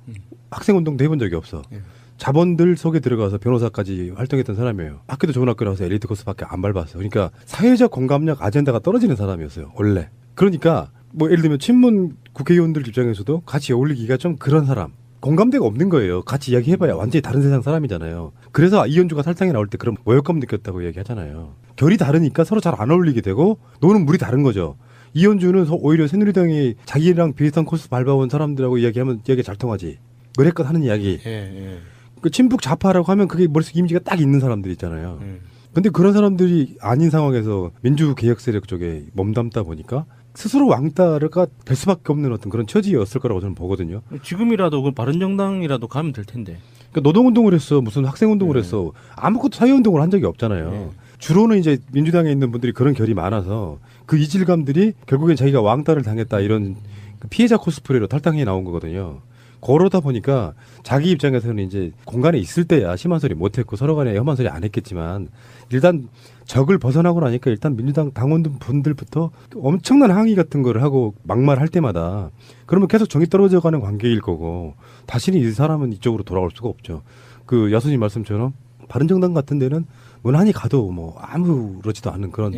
학생운동도 해본 적이 없어. 자본들 속에 들어가서 변호사까지 활동했던 사람이에요. 학교도 좋은 학교 나와서 엘리트 코스밖에 안 밟았어요. 그러니까 사회적 공감력 아젠다가 떨어지는 사람이었어요. 원래. 그러니까 뭐 예를 들면 친문 국회의원들 입장에서도 같이 어울리기가 좀 그런 사람. 공감대가 없는 거예요. 같이 이야기해봐야 완전히 다른 세상 사람이잖아요. 그래서 이현주가 탈당에 나올 때 그런 모욕감 느꼈다고 이야기하잖아요. 결이 다르니까 서로 잘 안 어울리게 되고 노는 물이 다른 거죠. 이현주는 오히려 새누리당이 자기랑 비슷한 코스 밟아온 사람들하고 이야기하면 이야기가 잘 통하지. 그랬것 하는 이야기. 그 친북 좌파라고 하면 그게 머릿속 이미지가 딱 있는 사람들 있잖아요. 근데 그런 사람들이 아닌 상황에서 민주개혁 세력 쪽에 몸담다 보니까 스스로 왕따가 될 수밖에 없는 어떤 그런 처지였을 거라고 저는 보거든요. 지금이라도 그 바른정당이라도 가면 될 텐데. 그러니까 노동운동을 했어, 무슨 학생운동을 했어, 아무것도 사회운동을 한 적이 없잖아요. 주로는 이제 민주당에 있는 분들이 그런 결이 많아서 그 이질감들이 결국엔 자기가 왕따를 당했다 이런 피해자 코스프레로 탈당해 나온 거거든요. 그러다 보니까 자기 입장에서는 이제 공간에 있을 때야 심한 소리 못했고 서로 간에 험한 소리 안 했겠지만 일단 적을 벗어나고 나니까 일단 민주당 당원분들부터 엄청난 항의 같은 거를 하고 막말할 때마다 그러면 계속 정이 떨어져가는 관계일 거고 다시는 이 사람은 이쪽으로 돌아올 수가 없죠. 그 야수님 말씀처럼 바른정당 같은 데는 무난히 가도 뭐 아무렇지도 않은 그런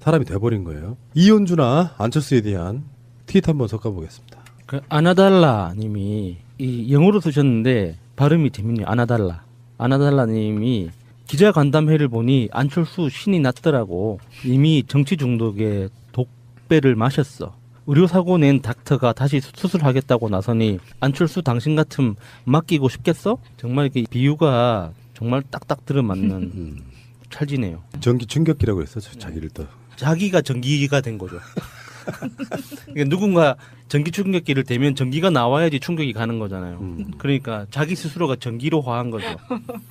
사람이 돼버린 거예요. 이현주나 안철수에 대한 트윗 한번 섞어보겠습니다. 그 아나달라 님이 이 영어로 쓰셨는데 발음이 재밌네요. 아나달라 님이 기자 간담회를 보니 안철수 신이 났더라고. 이미 정치 중독에 독배를 마셨어. 의료사고 낸 닥터가 다시 수술하겠다고 나서니 안철수 당신 같음 맡기고 싶겠어? 정말 이렇게 비유가 정말 딱딱 들어맞는 찰지네요. 전기 충격기라고 했었죠. 자기를 또. 자기가 전기가 된 거죠. 그러니까 누군가 전기 충격기를 대면 전기가 나와야지 충격이 가는 거잖아요. 그러니까 자기 스스로가 전기로 화한 거죠.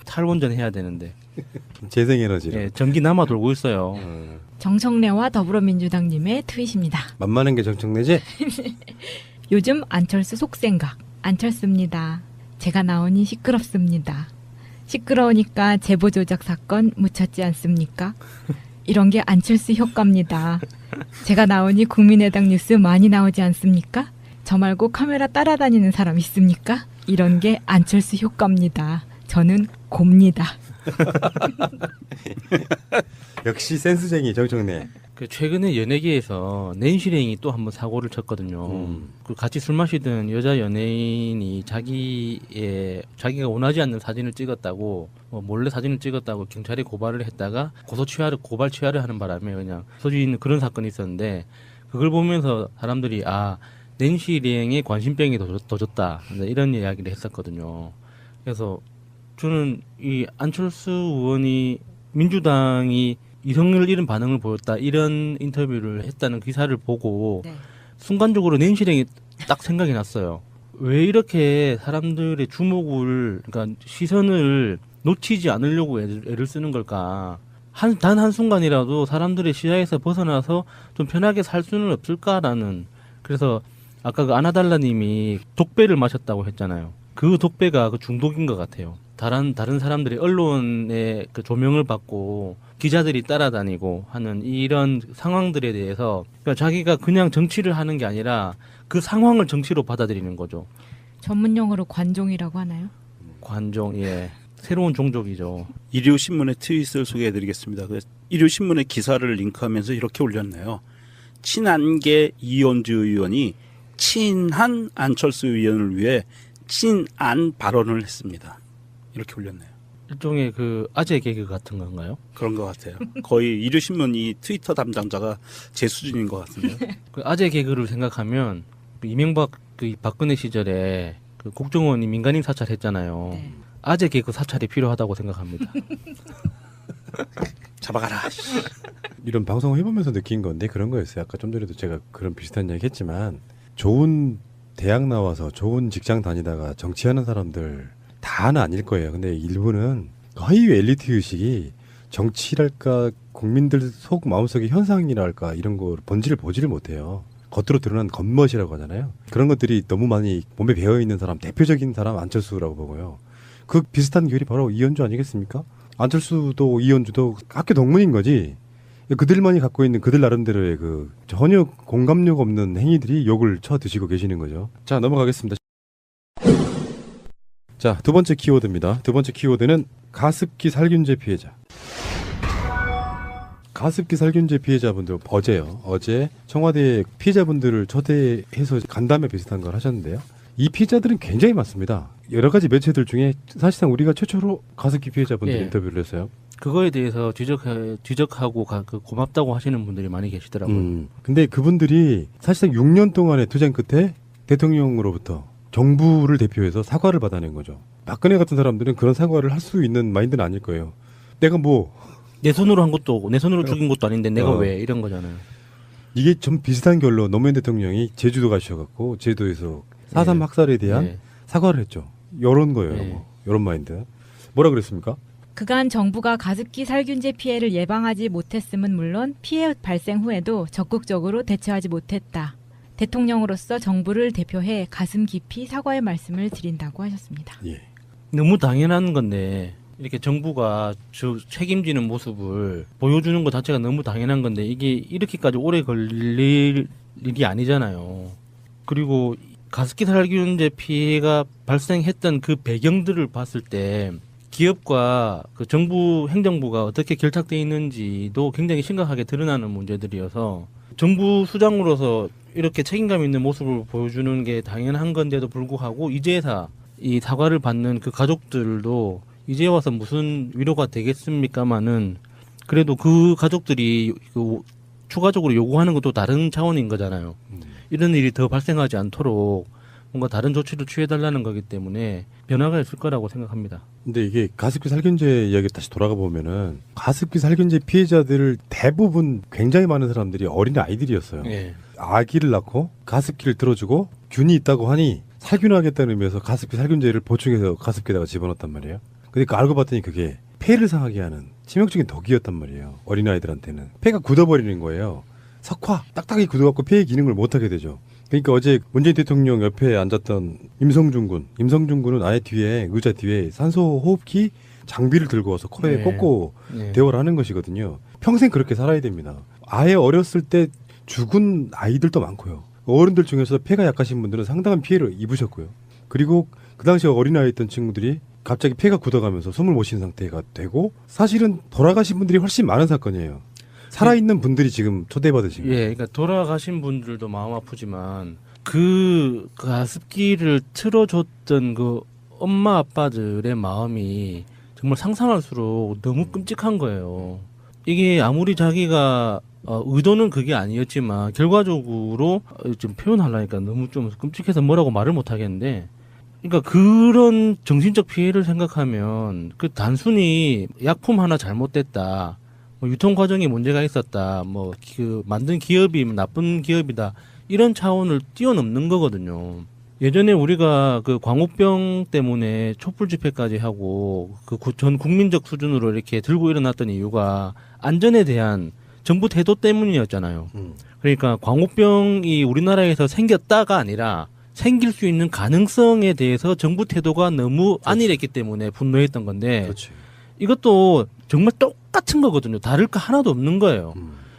탈원전 해야 되는데. 재생에너지로. 네, 전기 남아 돌고 있어요. 정청래와 더불어민주당님의 트윗입니다. 만만한 게 정청래지? 요즘 안철수 속생각. 안철수입니다. 제가 나오니 시끄럽습니다. 시끄러우니까 제보 조작 사건 묻혔지 않습니까? 이런 게 안철수 효과입니다. 제가 나오니 국민의당 뉴스 많이 나오지 않습니까? 저 말고 카메라 따라다니는 사람 있습니까? 이런 게 안철수 효과입니다. 저는 곱니다. 역시 센스쟁이 정청래. 그 최근에 연예계에서 낸시랭이 또 한번 사고를 쳤거든요. 그 같이 술 마시던 여자 연예인이 자기가 원하지 않는 사진을 찍었다고 몰래 사진을 찍었다고 경찰에 고발을 했다가 고발 취하를 하는 바람에 그냥 소지 있는 그런 사건이 있었는데 그걸 보면서 사람들이 낸시랭의 관심병이 더 졌다 이런 이야기를 했었거든요. 그래서 저는 이 안철수 의원이 민주당이 이성을 잃은 반응을 보였다 이런 인터뷰를 했다는 기사를 보고 순간적으로 낸시랭이 딱 생각이 났어요. 왜 이렇게 사람들의 주목을 그러니까 시선을 놓치지 않으려고 애를 쓰는 걸까? 단 한순간이라도 사람들의 시야에서 벗어나서 좀 편하게 살 수는 없을까라는. 그래서 아까 그 아나달라님이 독배를 마셨다고 했잖아요. 그 독배가 그 중독인 것 같아요. 다른 사람들이 언론의 그 조명을 받고 기자들이 따라다니고 하는 이런 상황들에 대해서 그러니까 자기가 그냥 정치를 하는 게 아니라 그 상황을 정치로 받아들이는 거죠. 전문 용어로 관종이라고 하나요? 관종, 예. 새로운 종족이죠. 일요신문의 트윗을 소개해드리겠습니다. 일요신문의 기사를 링크하면서 이렇게 올렸네요. 친한계 이현주 의원이 친한 안철수 의원을 위해 친안 발언을 했습니다. 이렇게 올렸네요. 일종의 그 아재 개그 같은 건가요? 그런 것 같아요. 거의 일요신문 이 트위터 담당자가 제 수준인 것 같은데요. 그 아재 개그를 생각하면 그 이명박 그 박근혜 시절에 그 국정원이 민간인 사찰했잖아요. 네. 아재 개그 사찰이 필요하다고 생각합니다. 잡아가라. 이런 방송을 해보면서 느낀 건데 그런 거였어요. 아까 좀 전에도 제가 그런 비슷한 이야기 했지만 좋은 대학 나와서 좋은 직장 다니다가 정치하는 사람들 다는 아닐 거예요. 근데 일부는 거의 엘리트 의식이 정치랄까 국민들 속 마음속의 현상이랄까 이런 거 본질을 보지를 못해요. 겉으로 드러난 겉멋이라고 하잖아요. 그런 것들이 너무 많이 몸에 배어있는 사람, 대표적인 사람 안철수라고 보고요. 그 비슷한 결이 바로 이현주 아니겠습니까? 안철수도 이현주도 학교 동문인 거지. 그들만이 갖고 있는 그들 나름대로의 그 전혀 공감력 없는 행위들이 욕을 쳐 드시고 계시는 거죠. 자, 넘어가겠습니다. 자, 두 번째 키워드입니다. 두 번째 키워드는 가습기 살균제 피해자. 가습기 살균제 피해자분들 어제 청와대 피해자분들을 초대해서 간담회 비슷한 걸 하셨는데요. 이 피해자들은 굉장히 많습니다. 여러 가지 매체들 중에 사실상 우리가 최초로 가습기 피해자분들 예. 인터뷰를 했어요. 그거에 대해서 지적하고 고맙다고 하시는 분들이 많이 계시더라고요. 근데 그분들이 사실상 6년 동안의 투쟁 끝에 대통령으로부터 정부를 대표해서 사과를 받아낸 거죠. 박근혜 같은 사람들은 그런 사과를 할 수 있는 마인드는 아닐 거예요. 내가 뭐 내 손으로 한 것도 내 손으로 죽인 것도 아닌데 내가 왜 이런 거잖아요. 이게 좀 비슷한 결로 노무현 대통령이 제주도 가셔갖고 제주도에서 4.3 학살에 대한 사과를 했죠. 이런 거예요. 이런 마인드. 뭐라 그랬습니까? 그간 정부가 가습기 살균제 피해를 예방하지 못했음은 물론 피해 발생 후에도 적극적으로 대처하지 못했다. 대통령으로서 정부를 대표해 가슴 깊이 사과의 말씀을 드린다고 하셨습니다. 예. 너무 당연한 건데 이렇게 정부가 책임지는 모습을 보여주는 것 자체가 너무 당연한 건데 이게 이렇게까지 오래 걸릴 일이 아니잖아요. 그리고 가습기 살균제 피해가 발생했던 그 배경들을 봤을 때 기업과 그 정부 행정부가 어떻게 결탁되어 있는지도 굉장히 심각하게 드러나는 문제들이어서 정부 수장으로서 이렇게 책임감 있는 모습을 보여주는 게 당연한 건데도 불구하고 이제야 이 사과를 받는 그 가족들도 이제 와서 무슨 위로가 되겠습니까마는 그래도 그 가족들이 그 추가적으로 요구하는 것도 다른 차원인 거잖아요. 이런 일이 더 발생하지 않도록 뭔가 다른 조치를 취해달라는 거기 때문에 변화가 있을 거라고 생각합니다. 근데 이게 가습기 살균제 이야기 다시 돌아가 보면은 가습기 살균제 피해자들 대부분 굉장히 많은 사람들이 어린 아이들이었어요. 예. 아기를 낳고 가습기를 들어주고 균이 있다고 하니 살균하겠다는 의미에서 가습기 살균제를 보충해서 가습기에다가 집어넣었단 말이에요. 근데 알고 봤더니 그게 폐를 상하게 하는 치명적인 독이었단 말이에요. 어린아이들한테는. 폐가 굳어버리는 거예요. 석화 딱딱하게 굳어갖고 폐의 기능을 못하게 되죠. 그러니까 어제 문재인 대통령 옆에 앉았던 임성준 군은 아예 뒤에 의자 뒤에 산소 호흡기 장비를 들고 와서 코에 꽂고 대화를 하는 것이거든요. 평생 그렇게 살아야 됩니다. 아예 어렸을 때 죽은 아이들도 많고요. 어른들 중에서 폐가 약하신 분들은 상당한 피해를 입으셨고요. 그리고 그 당시에 어린아이였던 친구들이 갑자기 폐가 굳어가면서 숨을 못 쉬는 상태가 되고 사실은 돌아가신 분들이 훨씬 많은 사건이에요. 살아있는 분들이 지금 초대받으신 거예요. 예, 그러니까 돌아가신 분들도 마음 아프지만 그 가습기를 틀어줬던 그 엄마 아빠들의 마음이 정말 상상할수록 너무 끔찍한 거예요. 이게 아무리 자기가 의도는 그게 아니었지만 결과적으로 좀 표현하려니까 너무 좀 끔찍해서 뭐라고 말을 못 하겠는데 그러니까 그런 정신적 피해를 생각하면 그 단순히 약품 하나 잘못됐다. 뭐 유통 과정에 문제가 있었다. 뭐 그 만든 기업이 나쁜 기업이다. 이런 차원을 뛰어넘는 거거든요. 예전에 우리가 그 광우병 때문에 촛불 집회까지 하고 그 전 국민적 수준으로 이렇게 들고 일어났던 이유가 안전에 대한 정부 태도 때문이었잖아요. 그러니까 광우병이 우리나라에서 생겼다가 아니라 생길 수 있는 가능성에 대해서 정부 태도가 너무 안일했기 때문에 분노했던 건데 그렇지. 이것도 정말 똑같은 거거든요. 다를 거 하나도 없는 거예요.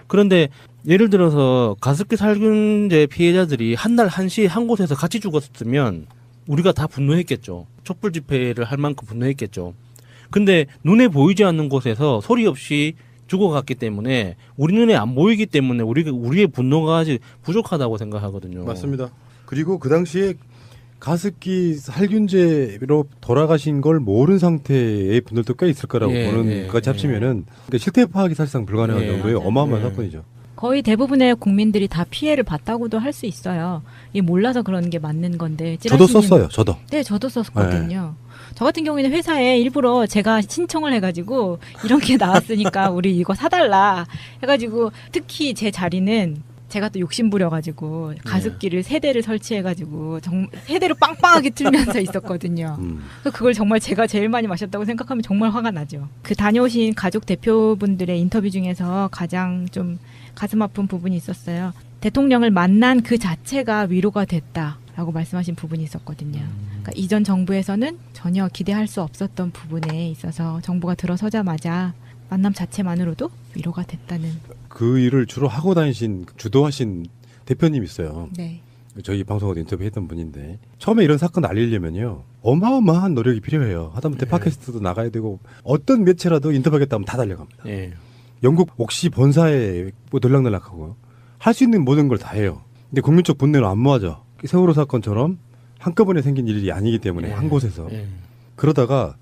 그런데 예를 들어서 가습기 살균제 피해자들이 한 날 한시 한 곳에서 같이 죽었으면 우리가 다 분노했겠죠. 촛불 집회를 할 만큼 분노했겠죠. 근데 눈에 보이지 않는 곳에서 소리 없이 죽어갔기 때문에 우리 눈에 안 보이기 때문에 우리의 분노가 아직 부족하다고 생각하거든요. 맞습니다. 그리고 그 당시에 가습기 살균제로 돌아가신 걸 모르는 상태의 분들도 꽤 있을 거라고 보는 것까지 합치면은 그러니까 실태 파악이 사실상 불가능한 정도의 어마어마한 사건이죠. 거의 대부분의 국민들이 다 피해를 봤다고도 할 수 있어요. 이 몰라서 그러는 게 맞는 건데. 저도 썼어요. 저도. 네, 저도 썼거든요. 저 같은 경우에는 회사에 일부러 제가 신청을 해가지고 이런 게 나왔으니까 우리 이거 사달라 해가지고 특히 제 자리는 제가 또 욕심 부려가지고 가습기를 3대를 설치해가지고 세대로 빵빵하게 틀면서 있었거든요. 그걸 정말 제가 제일 많이 마셨다고 생각하면 정말 화가 나죠. 그 다녀오신 가족 대표분들의 인터뷰 중에서 가장 좀 가슴 아픈 부분이 있었어요. 대통령을 만난 그 자체가 위로가 됐다라고 말씀하신 부분이 있었거든요. 그러니까 이전 정부에서는 전혀 기대할 수 없었던 부분에 있어서 정부가 들어서자마자 만남 자체만으로도 위로가 됐다는. 그 일을 주로 하고 다니신 주도하신 대표님 있어요. 네. 저희 방송에도 인터뷰했던 분인데 처음에 이런 사건 알리려면요 어마어마한 노력이 필요해요. 하다못해 팟캐스트도 나가야 되고 어떤 매체라도 인터뷰하겠다 하면 다 달려갑니다. 영국 옥시 본사에 뭐 들락날락하고 할 수 있는 모든 걸 다 해요. 근데 국민적 분노는 안 모아져. 세월호 사건처럼 한꺼번에 생긴 일이 아니기 때문에 한 곳에서 그러다가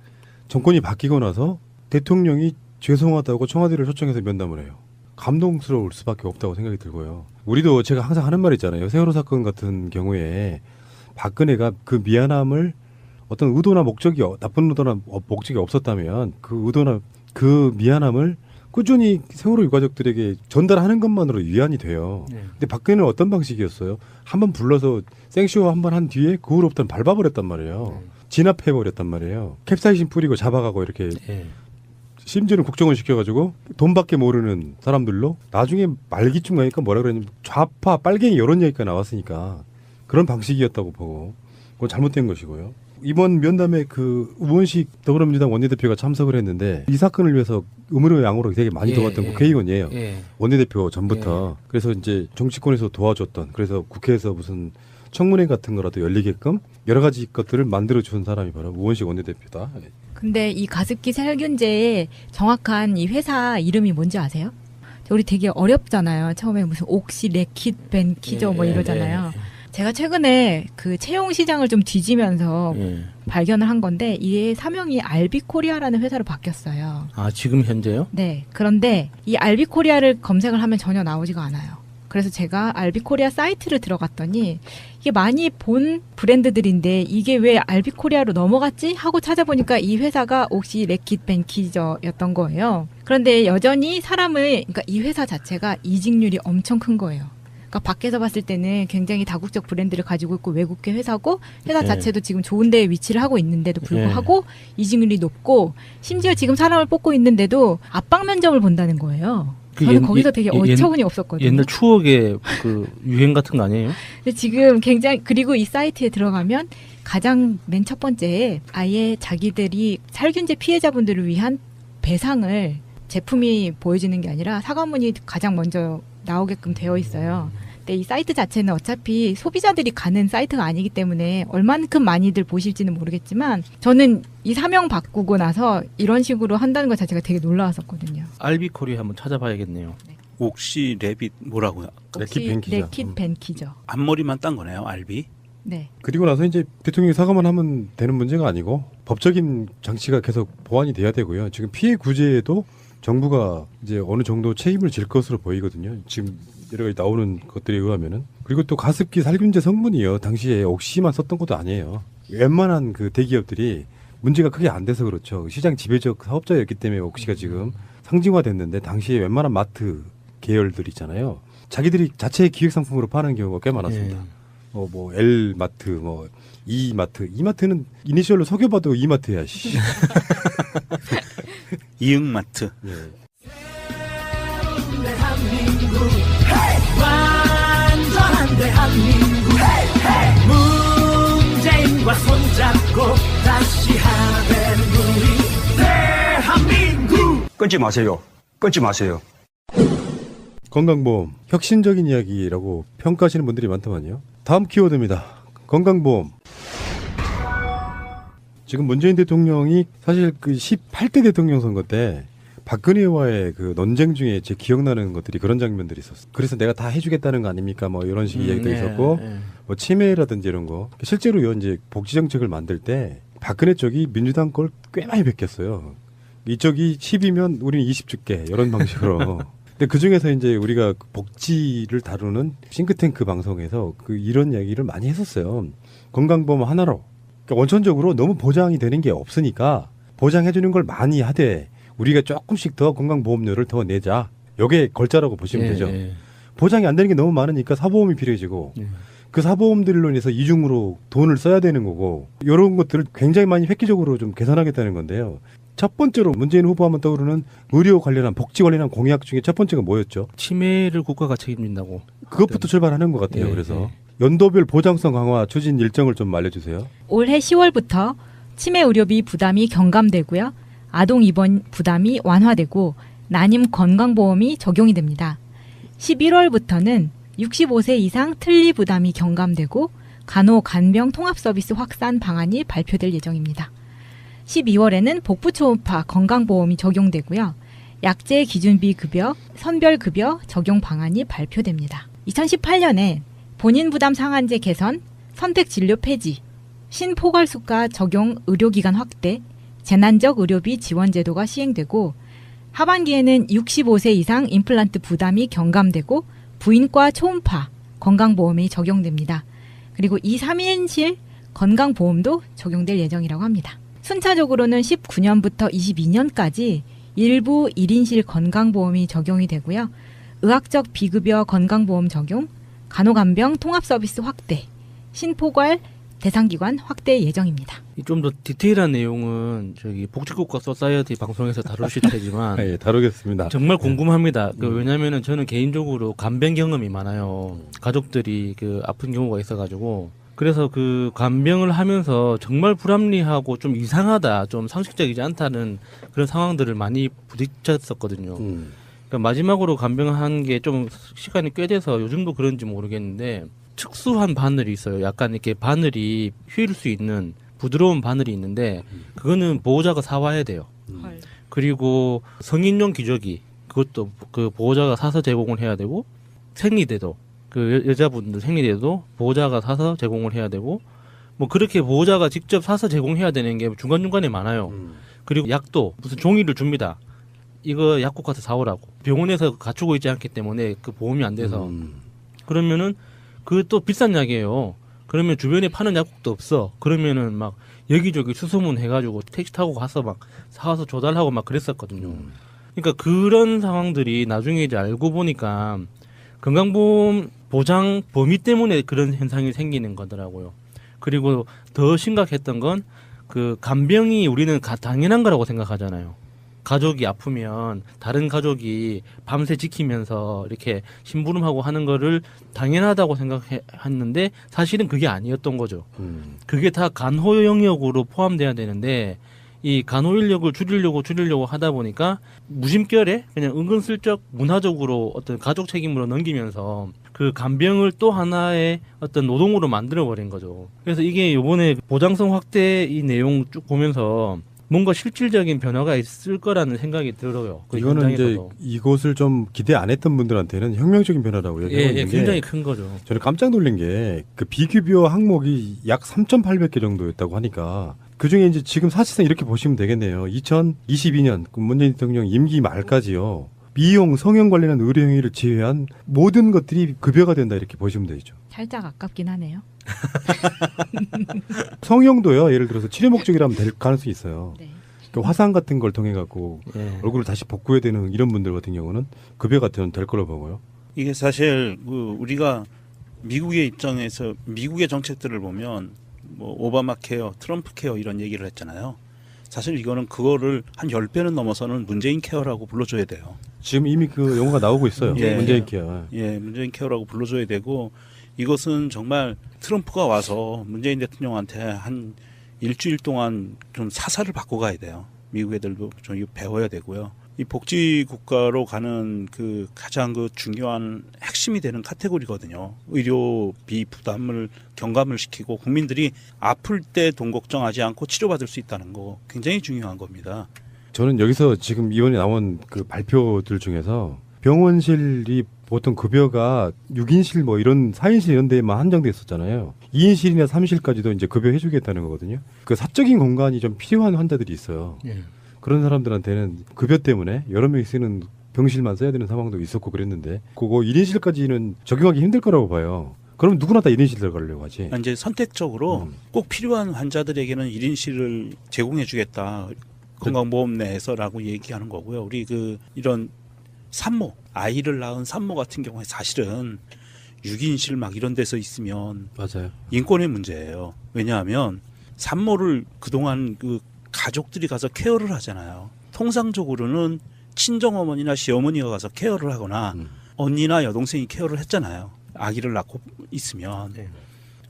정권이 바뀌고 나서 대통령이 죄송하다고 청와대를 초청해서 면담을 해요. 감동스러울 수밖에 없다고 생각이 들고요. 우리도 제가 항상 하는 말 있잖아요. 세월호 사건 같은 경우에 박근혜가 그 미안함을 어떤 의도나 목적이 나쁜 의도나 목적이 없었다면 그 의도나 그 미안함을 꾸준히 세월호 유가족들에게 전달하는 것만으로 위안이 돼요. 근데 박근혜는 어떤 방식이었어요? 한번 불러서 생쇼 한번 한 뒤에 그 후로부터는 밟아버렸단 말이에요. 진압해버렸단 말이에요. 캡사이신 뿌리고 잡아가고 이렇게 심지어는 국정원 시켜가지고 돈밖에 모르는 사람들로 나중에 말기쯤 가니까 뭐라 그랬냐면 좌파 빨갱이 이런 얘기가 나왔으니까 그런 방식이었다고 보고 그건 잘못된 것이고요. 이번 면담에 그 우원식 더불어민주당 원내대표가 참석을 했는데 이 사건을 위해서 음으로 양으로 되게 많이 도왔던 국회의원이에요. 원내대표 전부터. 그래서 이제 정치권에서 도와줬던 그래서 국회에서 무슨 청문회 같은 거라도 열리게끔 여러 가지 것들을 만들어준 사람이 바로 우원식 원내대표다. 근데 이 가습기 살균제의 정확한 이 회사 이름이 뭔지 아세요? 우리 되게 어렵잖아요. 처음에 무슨 옥시, 레킷, 벤키저 뭐 이러잖아요. 제가 최근에 그 채용 시장을 좀 뒤지면서 발견을 한 건데 이게 사명이 알비코리아라는 회사로 바뀌었어요. 아, 지금 현재요? 네. 그런데 이 알비코리아를 검색을 하면 전혀 나오지가 않아요. 그래서 제가 알비코리아 사이트를 들어갔더니 이게 많이 본 브랜드들인데 이게 왜 알비코리아로 넘어갔지? 하고 찾아보니까 이 회사가 옥시, 레킷, 벤키저였던 거예요. 그런데 여전히 그러니까 이 회사 자체가 이직률이 엄청 큰 거예요. 그러니까 밖에서 봤을 때는 굉장히 다국적 브랜드를 가지고 있고 외국계 회사고 회사 자체도 지금 좋은 데에 위치를 하고 있는데도 불구하고 이직률이 높고 심지어 지금 사람을 뽑고 있는데도 압박 면접을 본다는 거예요. 저는 거기서 되게 어처구니 없었거든요. 옛날 추억의 그 유행 같은 거 아니에요? 근데 지금 굉장히 그리고 이 사이트에 들어가면 가장 맨 첫 번째에 아예 자기들이 살균제 피해자분들을 위한 배상을 제품이 보여지는 게 아니라 사과문이 가장 먼저 나오게끔 되어 있어요. 근데 이 사이트 자체는 어차피 소비자들이 가는 사이트가 아니기 때문에 얼만큼 많이들 보실지는 모르겠지만 저는 이 사명 바꾸고 나서 이런 식으로 한다는 것 자체가 되게 놀라웠었거든요. 알비코리아 한번 찾아봐야겠네요. 옥시 레빗 뭐라고요? 레킷 벤키저. 앞머리만 딴 거네요, 알비. 네. 그리고 나서 이제 대통령이 사과만 하면 되는 문제가 아니고 법적인 장치가 계속 보완이 돼야 되고요. 지금 피해 구제에도 정부가 이제 어느 정도 책임을 질 것으로 보이거든요. 지금 여러 가지 나오는 것들에 의하면은. 그리고 또 가습기 살균제 성분이요. 당시에 옥시만 썼던 것도 아니에요. 웬만한 그 대기업들이 문제가 크게 안 돼서 그렇죠. 시장 지배적 사업자였기 때문에 옥시가 지금 상징화됐는데 당시에 웬만한 마트 계열들 있잖아요. 자기들이 자체 기획 상품으로 파는 경우가 꽤 많았습니다. 뭐 L마트, 뭐 E마트. 이마트는 이니셜로 속여봐도 이마트야. 이응마트. 완전한 대한민국 꼭 다시 하는 우리 대한민국. 끊지 마세요. 끊지 마세요. 건강보험 혁신적인 이야기라고 평가하시는 분들이 많더만요. 다음 키워드입니다. 건강보험. 지금 문재인 대통령이 사실 그 18대 대통령 선거 때 박근혜와의 그 논쟁 중에 제 기억나는 것들이 그런 장면들이 있었어요. 그래서 내가 다 해주겠다는 거 아닙니까? 뭐 이런 식의 이야기도 있었고, 뭐 치매라든지 이런 거. 실제로 이제 복지 정책을 만들 때 박근혜 쪽이 민주당 걸 꽤 많이 베꼈어요. 이쪽이 10이면 우리는 20 줄게 이런 방식으로. 근데 그 중에서 이제 우리가 복지를 다루는 싱크탱크 방송에서 그 이런 이야기를 많이 했었어요. 건강보험 하나로. 그러니까 원천적으로 너무 보장이 되는 게 없으니까 보장해주는 걸 많이 하되 우리가 조금씩 더 건강보험료를 더 내자. 요게 걸자라고 보시면 되죠. 보장이 안 되는 게 너무 많으니까 사보험이 필요해지고 그 사보험들로 인해서 이중으로 돈을 써야 되는 거고 이런 것들을 굉장히 많이 획기적으로 좀 개선하겠다는 건데요. 첫 번째로 문재인 후보하면 떠오르는 의료 관련한 복지 관련한 공약 중에 첫 번째가 뭐였죠? 치매를 국가가 책임진다고. 그것부터 출발하는 것 같아요. 그래서 연도별 보장성 강화 추진 일정을 좀 알려주세요. 올해 10월부터 치매 의료비 부담이 경감되고요. 아동 입원 부담이 완화되고 난임 건강보험이 적용이 됩니다. 11월부터는 65세 이상 틀니 부담이 경감되고 간호-간병 통합서비스 확산 방안이 발표될 예정입니다. 12월에는 복부 초음파 건강보험이 적용되고요. 약제 기준비 급여, 선별급여 적용 방안이 발표됩니다. 2018년에 본인 부담 상한제 개선, 선택진료 폐지, 신포괄수가 적용 의료기관 확대, 재난적 의료비 지원 제도가 시행되고 하반기에는 65세 이상 임플란트 부담이 경감되고 부인과 초음파 건강보험이 적용됩니다. 그리고 2, 3인실 건강보험도 적용될 예정이라고 합니다. 순차적으로는 19년부터 22년까지 일부 1인실 건강보험이 적용이 되고요. 의학적 비급여 건강보험 적용, 간호간병 통합서비스 확대, 신포괄 대상기관 확대 예정입니다. 좀 더 디테일한 내용은 저기 복지국가 소사이어티 방송에서 다루실 테지만 예, 다루겠습니다. 정말 궁금합니다. 왜냐하면은 저는 개인적으로 간병 경험이 많아요. 가족들이 그 아픈 경우가 있어가지고 그래서 그 간병을 하면서 정말 불합리하고 좀 이상하다, 좀 상식적이지 않다는 그런 상황들을 많이 부딪혔었거든요. 그러니까 마지막으로 간병한 게 좀 시간이 꽤 돼서 요즘도 그런지 모르겠는데. 특수한 바늘이 있어요. 약간 이렇게 바늘이 휘을 수 있는 부드러운 바늘이 있는데 그거는 보호자가 사와야 돼요. 그리고 성인용 기저귀 그것도 그 보호자가 사서 제공을 해야 되고 생리대도 그 여자분들 생리대도 보호자가 사서 제공을 해야 되고 뭐 그렇게 보호자가 직접 사서 제공해야 되는 게 중간중간에 많아요. 그리고 약도 무슨 종이를 줍니다. 이거 약국 가서 사오라고. 병원에서 갖추고 있지 않기 때문에 그 보험이 안 돼서 그러면은 그 또 비싼 약이에요. 그러면 주변에 파는 약국도 없어. 그러면은 막 여기저기 수소문 해가지고 택시 타고 가서 막 사와서 조달하고 막 그랬었거든요. 그러니까 그런 상황들이 나중에 이제 알고 보니까 건강보험 보장 범위 때문에 그런 현상이 생기는 거더라고요. 그리고 더 심각했던 건 그 간병이 우리는 당연한 거라고 생각하잖아요. 가족이 아프면 다른 가족이 밤새 지키면서 이렇게 심부름하고 하는 거를 당연하다고 생각했는데 사실은 그게 아니었던 거죠. 그게 다 간호 영역으로 포함돼야 되는데 이 간호 인력을 줄이려고 하다 보니까 무심결에 그냥 은근슬쩍 문화적으로 어떤 가족 책임으로 넘기면서 그 간병을 또 하나의 어떤 노동으로 만들어버린 거죠. 그래서 이게 이번에 보장성 확대 이 내용 쭉 보면서 뭔가 실질적인 변화가 있을 거라는 생각이 들어요. 그 이거는 현장에서도. 이제 이것을 좀 기대 안 했던 분들한테는 혁명적인 변화라고 얘기하고 있는 게 굉장히 큰 거죠. 저는 깜짝 놀란 게 그 비급여 항목이 약 3,800개 정도였다고 하니까 그중에 이제 지금 사실상 이렇게 보시면 되겠네요. 2022년 문재인 대통령 임기 말까지요. 미용, 성형 관련한 의료 행위를 제외한 모든 것들이 급여가 된다 이렇게 보시면 되죠. 살짝 아깝긴 하네요. 성형도요. 예를 들어서 치료 목적이라면 될 가능성이 있어요. 그러니까 화상 같은 걸 통해 갖고 얼굴을 다시 복구해야 되는 이런 분들 같은 경우는 급여가 될 거로 보고요. 이게 사실 우리가 미국의 입장에서 미국의 정책들을 보면 뭐 오바마 케어, 트럼프 케어 이런 얘기를 했잖아요. 사실 이거는 그거를 한 10배는 넘어서는 문재인 케어라고 불러줘야 돼요. 지금 이미 그 용어가 나오고 있어요. 문재인 케어. 예, 문재인 케어라고 불러줘야 되고 이것은 정말 트럼프가 와서 문재인 대통령한테 한 일주일 동안 좀 사사를 바꿔 가야 돼요. 미국 애들도 좀 이거 배워야 되고요. 이 복지 국가로 가는 그 가장 그 중요한 핵심이 되는 카테고리거든요. 의료비 부담을 경감을 시키고 국민들이 아플 때 돈 걱정하지 않고 치료받을 수 있다는 거 굉장히 중요한 겁니다. 저는 여기서 지금 이번에 나온 그 발표들 중에서 병원실이 보통 급여가 6인실 뭐 이런 4인실 이런 데만 한정돼 있었잖아요. 2인실이나 3인실까지도 이제 급여해 주겠다는 거거든요. 그 사적인 공간이 좀 필요한 환자들이 있어요. 예. 그런 사람들한테는 급여 때문에 여러 명이 쓰는 병실만 써야 되는 상황도 있었고 그랬는데 그거 1인실까지는 적용하기 힘들 거라고 봐요. 그럼 누구나 다 1인실 들어가려고 하지. 이제 선택적으로 꼭 필요한 환자들에게는 1인실을 제공해 주겠다. 건강보험 내에서라고 얘기하는 거고요. 우리 그 이런 산모, 아이를 낳은 산모 같은 경우에 사실은 6인실 막 이런 데서 있으면 맞아요. 인권의 문제예요. 왜냐하면 산모를 그동안 그 가족들이 가서 케어를 하잖아요. 통상적으로는 친정어머니나 시어머니가 가서 케어를 하거나 언니나 여동생이 케어를 했잖아요. 아기를 낳고 있으면.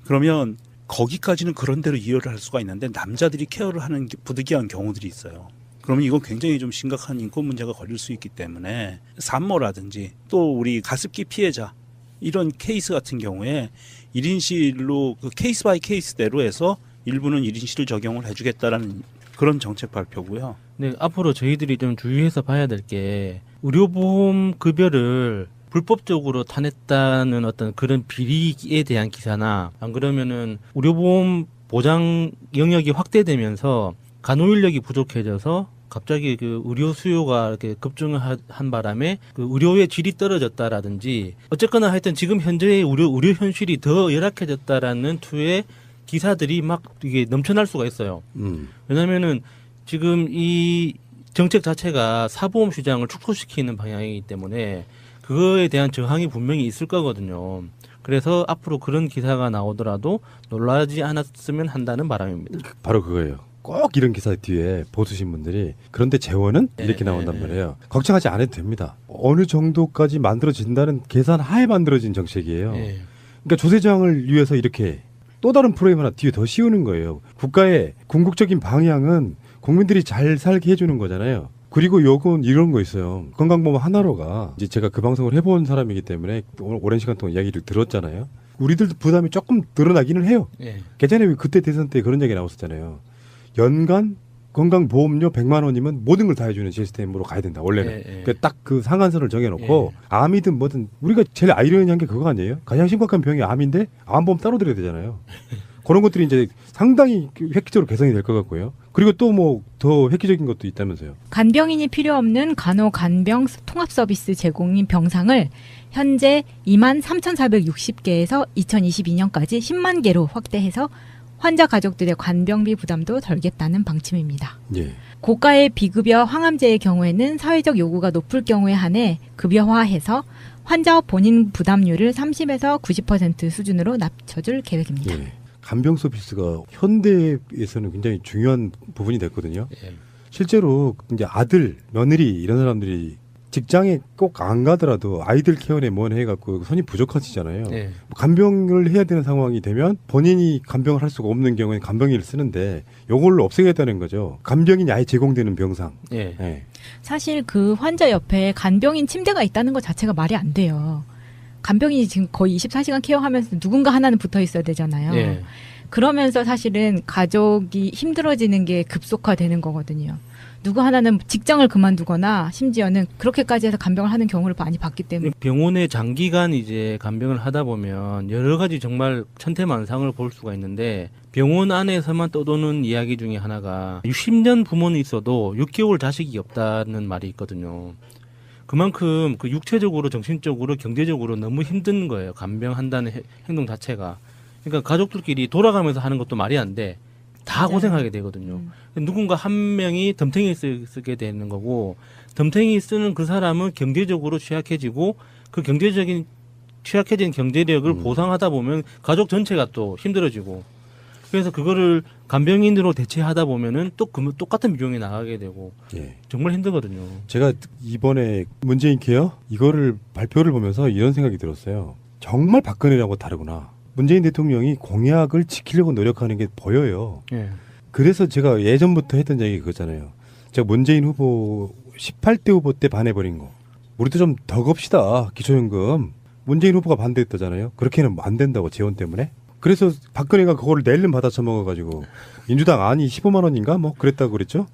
그러면 거기까지는 그런 대로 이해를 할 수가 있는데 남자들이 케어를 하는 부득이한 경우들이 있어요. 그러면 이건 굉장히 좀 심각한 인권 문제가 걸릴 수 있기 때문에 산모라든지 또 우리 가습기 피해자 이런 케이스 같은 경우에 1인실로 그 케이스 바이 케이스대로 해서 일부는 1인실을 적용을 해주겠다라는 그런 정책 발표고요. 네, 앞으로 저희들이 좀 주의해서 봐야 될 게 의료보험 급여를 불법적으로 타냈다는 어떤 그런 비리에 대한 기사나 안 그러면은 의료보험 보장 영역이 확대되면서 간호인력이 부족해져서 갑자기 그 의료 수요가 이렇게 급증한 바람에 그 의료의 질이 떨어졌다라든지 어쨌거나 하여튼 지금 현재의 의료 현실이 더 열악해졌다라는 투의 기사들이 막 이게 넘쳐날 수가 있어요. 왜냐면은 지금 이 정책 자체가 사보험 시장을 축소시키는 방향이기 때문에 그거에 대한 저항이 분명히 있을 거거든요. 그래서 앞으로 그런 기사가 나오더라도 놀라지 않았으면 한다는 바람입니다. 바로 그거예요. 꼭 이런 기사 뒤에 보수 신문들이 그런데 재원은 이렇게 나온단 말이에요. 걱정하지 않아도 됩니다. 어느 정도까지 만들어진다는 계산 하에 만들어진 정책이에요. 그러니까 조세 저항을 위해서 이렇게 또 다른 프레임 하나 뒤에 더 씌우는 거예요. 국가의 궁극적인 방향은 국민들이 잘 살게 해주는 거잖아요. 그리고 요건 이런 거 있어요. 건강보험 하나로가 이제 제가 그 방송을 해본 사람이기 때문에 오랜 시간 동안 이야기를 들었잖아요. 우리들도 부담이 조금 늘어나기는 해요. 예전에 그때 대선 때 그런 얘기 나왔었잖아요. 연간 건강보험료 100만 원이면 모든 걸 다 해주는 시스템으로 가야 된다. 원래는. 딱 그 상한선을 정해놓고 암이든 뭐든 우리가 제일 아이러니한 게 그거 아니에요? 가장 심각한 병이 암인데 암보험 따로 들어야 되잖아요. 그런 것들이 이제 상당히 획기적으로 개선이 될 것 같고요. 그리고 또 뭐 더 획기적인 것도 있다면서요. 간병인이 필요 없는 간호 간병 통합 서비스 제공인 병상을 현재 23,460개에서 2022년까지 10만 개로 확대해서 환자 가족들의 간병비 부담도 덜겠다는 방침입니다. 예. 고가의 비급여 항암제의 경우에는 사회적 요구가 높을 경우에 한해 급여화해서 환자 본인 부담률을 30에서 90% 수준으로 낮춰줄 계획입니다. 예. 간병 서비스가 현대에서는 굉장히 중요한 부분이 됐거든요. 실제로 이제 아들, 며느리 이런 사람들이 직장에 꼭 안 가더라도 아이들 케어에 뭔 해갖고 손이 부족하시잖아요. 간병을 해야 되는 상황이 되면 본인이 간병을 할 수가 없는 경우에는 간병인을 쓰는데 요걸 없애겠다는 거죠. 간병인이 아예 제공되는 병상. 사실 그 환자 옆에 간병인 침대가 있다는 것 자체가 말이 안 돼요. 간병인이 지금 거의 24시간 케어하면서 누군가 하나는 붙어 있어야 되잖아요. 그러면서 사실은 가족이 힘들어지는 게 급속화되는 거거든요. 누구 하나는 직장을 그만두거나 심지어는 그렇게까지 해서 간병을 하는 경우를 많이 봤기 때문에 병원에 장기간 이제 간병을 하다 보면 여러 가지 정말 천태만상을 볼 수가 있는데 병원 안에서만 떠도는 이야기 중에 하나가 60년 부모는 있어도 6개월 자식이 없다는 말이 있거든요. 그만큼 그 육체적으로 정신적으로 경제적으로 너무 힘든 거예요. 간병한다는 행동 자체가. 그러니까 가족들끼리 돌아가면서 하는 것도 말이 안 돼. 다 고생하게 되거든요. 누군가 한 명이 덤탱이 쓰게 되는 거고 덤탱이 쓰는 그 사람은 경제적으로 취약해지고 그 취약해진 경제력을 보상하다 보면 가족 전체가 또 힘들어지고 그래서 그거를 간병인으로 대체하다 보면은 또 똑같은 비용이 나가게 되고 정말 힘들거든요. 제가 이번에 문재인 케어 이거를 발표를 보면서 이런 생각이 들었어요. 정말 박근혜라고 다르구나. 문재인 대통령이 공약을 지키려고 노력하는 게 보여요. 그래서 제가 예전부터 했던 얘기 그거잖아요. 제가 문재인 후보 18대 후보 때 반해버린 거. 우리도 좀 더 겁시다. 기초연금. 문재인 후보가 반대했다잖아요. 그렇게는 안 된다고 재원 때문에. 그래서 박근혜가 그거를 낼름 받아 처먹어가지고 민주당 안이 15만 원인가 뭐 그랬다고 그랬죠.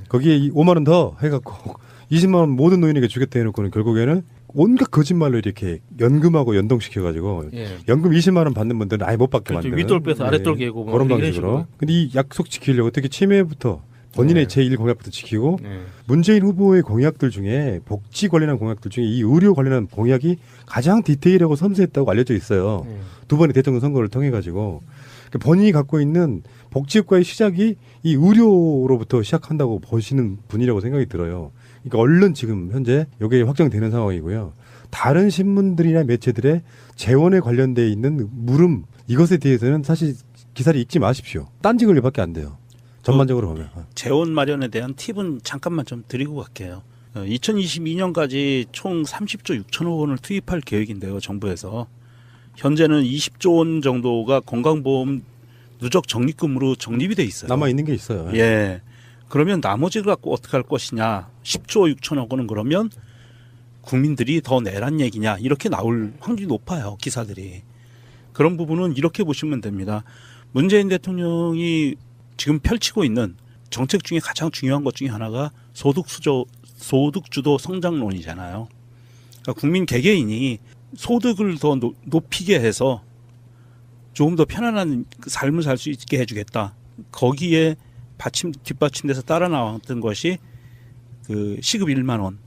거기에 5만 원 더 해갖고 20만 원 모든 노인에게 주겠다 해놓고는 결국에는 온갖 거짓말로 이렇게 연금하고 연동시켜가지고 연금 20만 원 받는 분들은 아예 못 받게 그렇죠. 만드는 윗돌 빼서 아랫돌 개고 뭐 그런 이런 방식으로. 식으로. 근데 이 약속 지키려고 특히 치매부터 본인의 제1 공약부터 지키고 문재인 후보의 공약들 중에 복지 관련한 공약들 중에 이 의료 관련한 공약이 가장 디테일하고 섬세했다고 알려져 있어요. 두 번의 대통령 선거를 통해 가지고 본인이 갖고 있는 복지국가의 시작이 이 의료로부터 시작한다고 보시는 분이라고 생각이 들어요. 그러니까 얼른 지금 현재 이게 확정되는 상황이고요. 다른 신문들이나 매체들의 재원에 관련돼 있는 물음 이것에 대해서는 사실 기사를 읽지 마십시오. 딴지 걸려밖에 안 돼요. 전반적으로 보면. 재원 마련에 대한 팁은 잠깐만 좀 드리고 갈게요. 2022년까지 총 30조 6천억 원을 투입할 계획인데요. 정부에서. 현재는 20조 원 정도가 건강보험 누적 적립금으로 적립이 돼 있어요. 남아있는 게 있어요. 예. 그러면 나머지를 갖고 어떻게 할 것이냐. 10조 6천억 원은 그러면 국민들이 더 내란 얘기냐. 이렇게 나올 확률이 높아요. 기사들이. 그런 부분은 이렇게 보시면 됩니다. 문재인 대통령이 지금 펼치고 있는 정책 중에 가장 중요한 것 중에 하나가 소득주도 성장론이잖아요. 그러니까 국민 개개인이 소득을 더 높이게 해서 조금 더 편안한 삶을 살 수 있게 해주겠다. 거기에 뒷받침돼서 따라 나왔던 것이 그 시급 1만 원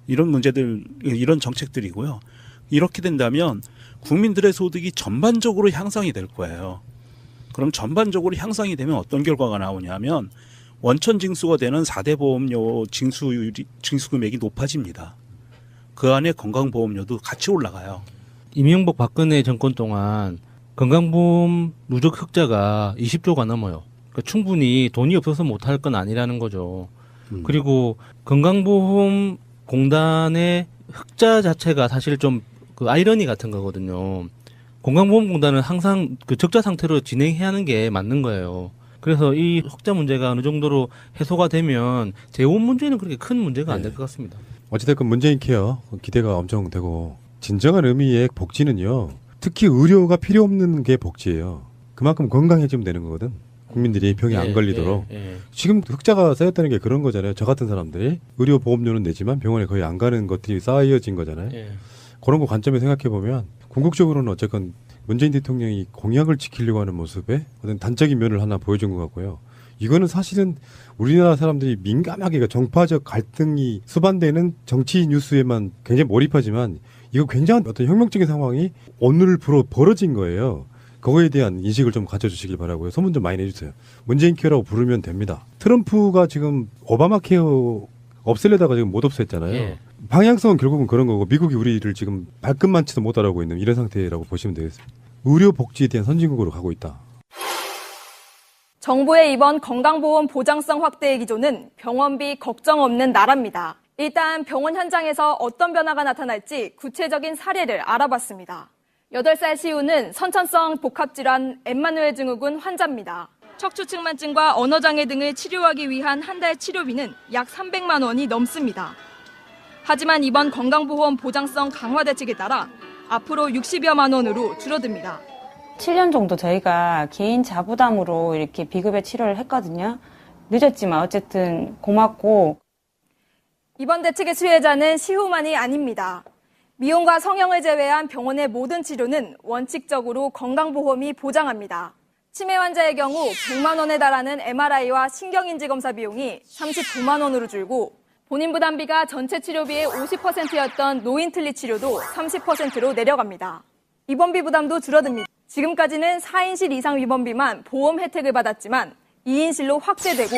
이런 문제들 이런 정책들이고요. 이렇게 된다면 국민들의 소득이 전반적으로 향상이 될 거예요. 그럼 전반적으로 향상이 되면 어떤 결과가 나오냐면 원천 징수가 되는 4대 보험료 징수 금액이 높아집니다. 그 안에 건강보험료도 같이 올라가요. 이명박 박근혜 정권 동안 건강보험 누적 흑자가 20조가 넘어요. 그러니까 충분히 돈이 없어서 못할 건 아니라는 거죠. 그리고 건강보험 공단의 흑자 자체가 사실 좀 그 아이러니 같은 거거든요. 건강보험공단은 항상 그 적자 상태로 진행해야 하는 게 맞는 거예요. 그래서 이 흑자 문제가 어느 정도로 해소가 되면 재원 문제는 그렇게 큰 문제가 안 될 것 같습니다. 어찌됐건 문재인 케어 기대가 엄청 되고 진정한 의미의 복지는요. 특히 의료가 필요 없는 게 복지예요. 그만큼 건강해지면 되는 거거든. 국민들이 병에 안 걸리도록. 지금 흑자가 쌓였다는 게 그런 거잖아요. 저 같은 사람들이 의료 보험료는 내지만 병원에 거의 안 가는 것들이 쌓여진 거잖아요. 그런 거 관점에 생각해 보면 궁극적으로는 어쨌건 문재인 대통령이 공약을 지키려고 하는 모습에 어떤 단적인 면을 하나 보여준 것 같고요. 이거는 사실은 우리나라 사람들이 민감하게 정파적 갈등이 수반되는 정치 뉴스에만 굉장히 몰입하지만 이거 굉장한 어떤 혁명적인 상황이 오늘 벌어진 거예요. 그거에 대한 인식을 좀 가져주시길 바라고요. 소문 좀 많이 내주세요. 문재인 케어라고 부르면 됩니다. 트럼프가 지금 오바마 케어 없애려다가 지금 못 없앴잖아요. 방향성은 결국은 그런 거고 미국이 우리를 지금 발끝만치도 못 알아보고 있는 이런 상태라고 보시면 되겠습니다. 의료 복지에 대한 선진국으로 가고 있다. 정부의 이번 건강보험 보장성 확대의 기조는 병원비 걱정 없는 나라입니다. 일단 병원 현장에서 어떤 변화가 나타날지 구체적인 사례를 알아봤습니다. 8살 시우는 선천성 복합질환 엠마누엘 증후군 환자입니다. 척추측만증과 언어장애 등을 치료하기 위한 한 달 치료비는 약 300만 원이 넘습니다. 하지만 이번 건강보험 보장성 강화 대책에 따라 앞으로 60여만 원으로 줄어듭니다. 7년 정도 저희가 개인 자부담으로 이렇게 비급여 치료를 했거든요. 늦었지만 어쨌든 고맙고. 이번 대책의 수혜자는 시후만이 아닙니다. 미용과 성형을 제외한 병원의 모든 치료는 원칙적으로 건강보험이 보장합니다. 치매 환자의 경우 100만 원에 달하는 MRI와 신경인지 검사 비용이 39만 원으로 줄고 본인 부담비가 전체 치료비의 50%였던 노인틀니 치료도 30%로 내려갑니다. 입원비 부담도 줄어듭니다. 지금까지는 4인실 이상 입원비만 보험 혜택을 받았지만 2인실로 확대되고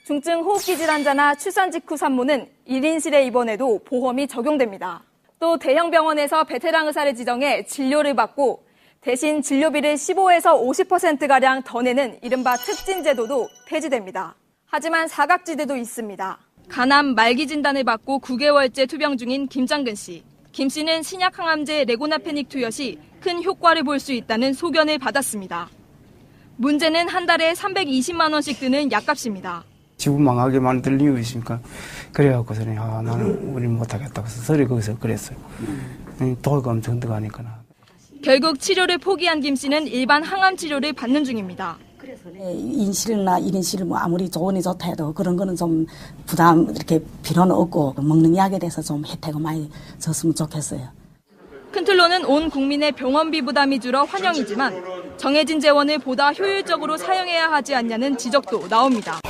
중증 호흡기 질환자나 출산 직후 산모는 1인실에 입원해도 보험이 적용됩니다. 또 대형 병원에서 베테랑 의사를 지정해 진료를 받고 대신 진료비를 15에서 50%가량 더 내는 이른바 특진 제도도 폐지됩니다. 하지만 사각지대도 있습니다. 간암 말기 진단을 받고 9개월째 투병 중인 김장근 씨. 김 씨는 신약 항암제 레고나페닉 투여시 큰 효과를 볼 수 있다는 소견을 받았습니다. 문제는 한 달에 320만 원씩 드는 약값입니다. 지구 망하게 만들 이유 있으니까 그래갖고서는 나는 우리 못하겠다고 해서 서리 거기서 그랬어요. 도가 엄청 들어가니까. 결국 치료를 포기한 김 씨는 일반 항암 치료를 받는 중입니다. 인실이나 1인실 뭐 아무리 좋으니 좋다 해도 그런 거는 좀 부담 이렇게 필요는 없고 먹는 약에 대해서 좀 혜택을 많이 줬으면 좋겠어요. 큰 틀로는 온 국민의 병원비 부담이 줄어 환영이지만 정해진 재원을 보다 효율적으로 사용해야 하지 않냐는 지적도 나옵니다.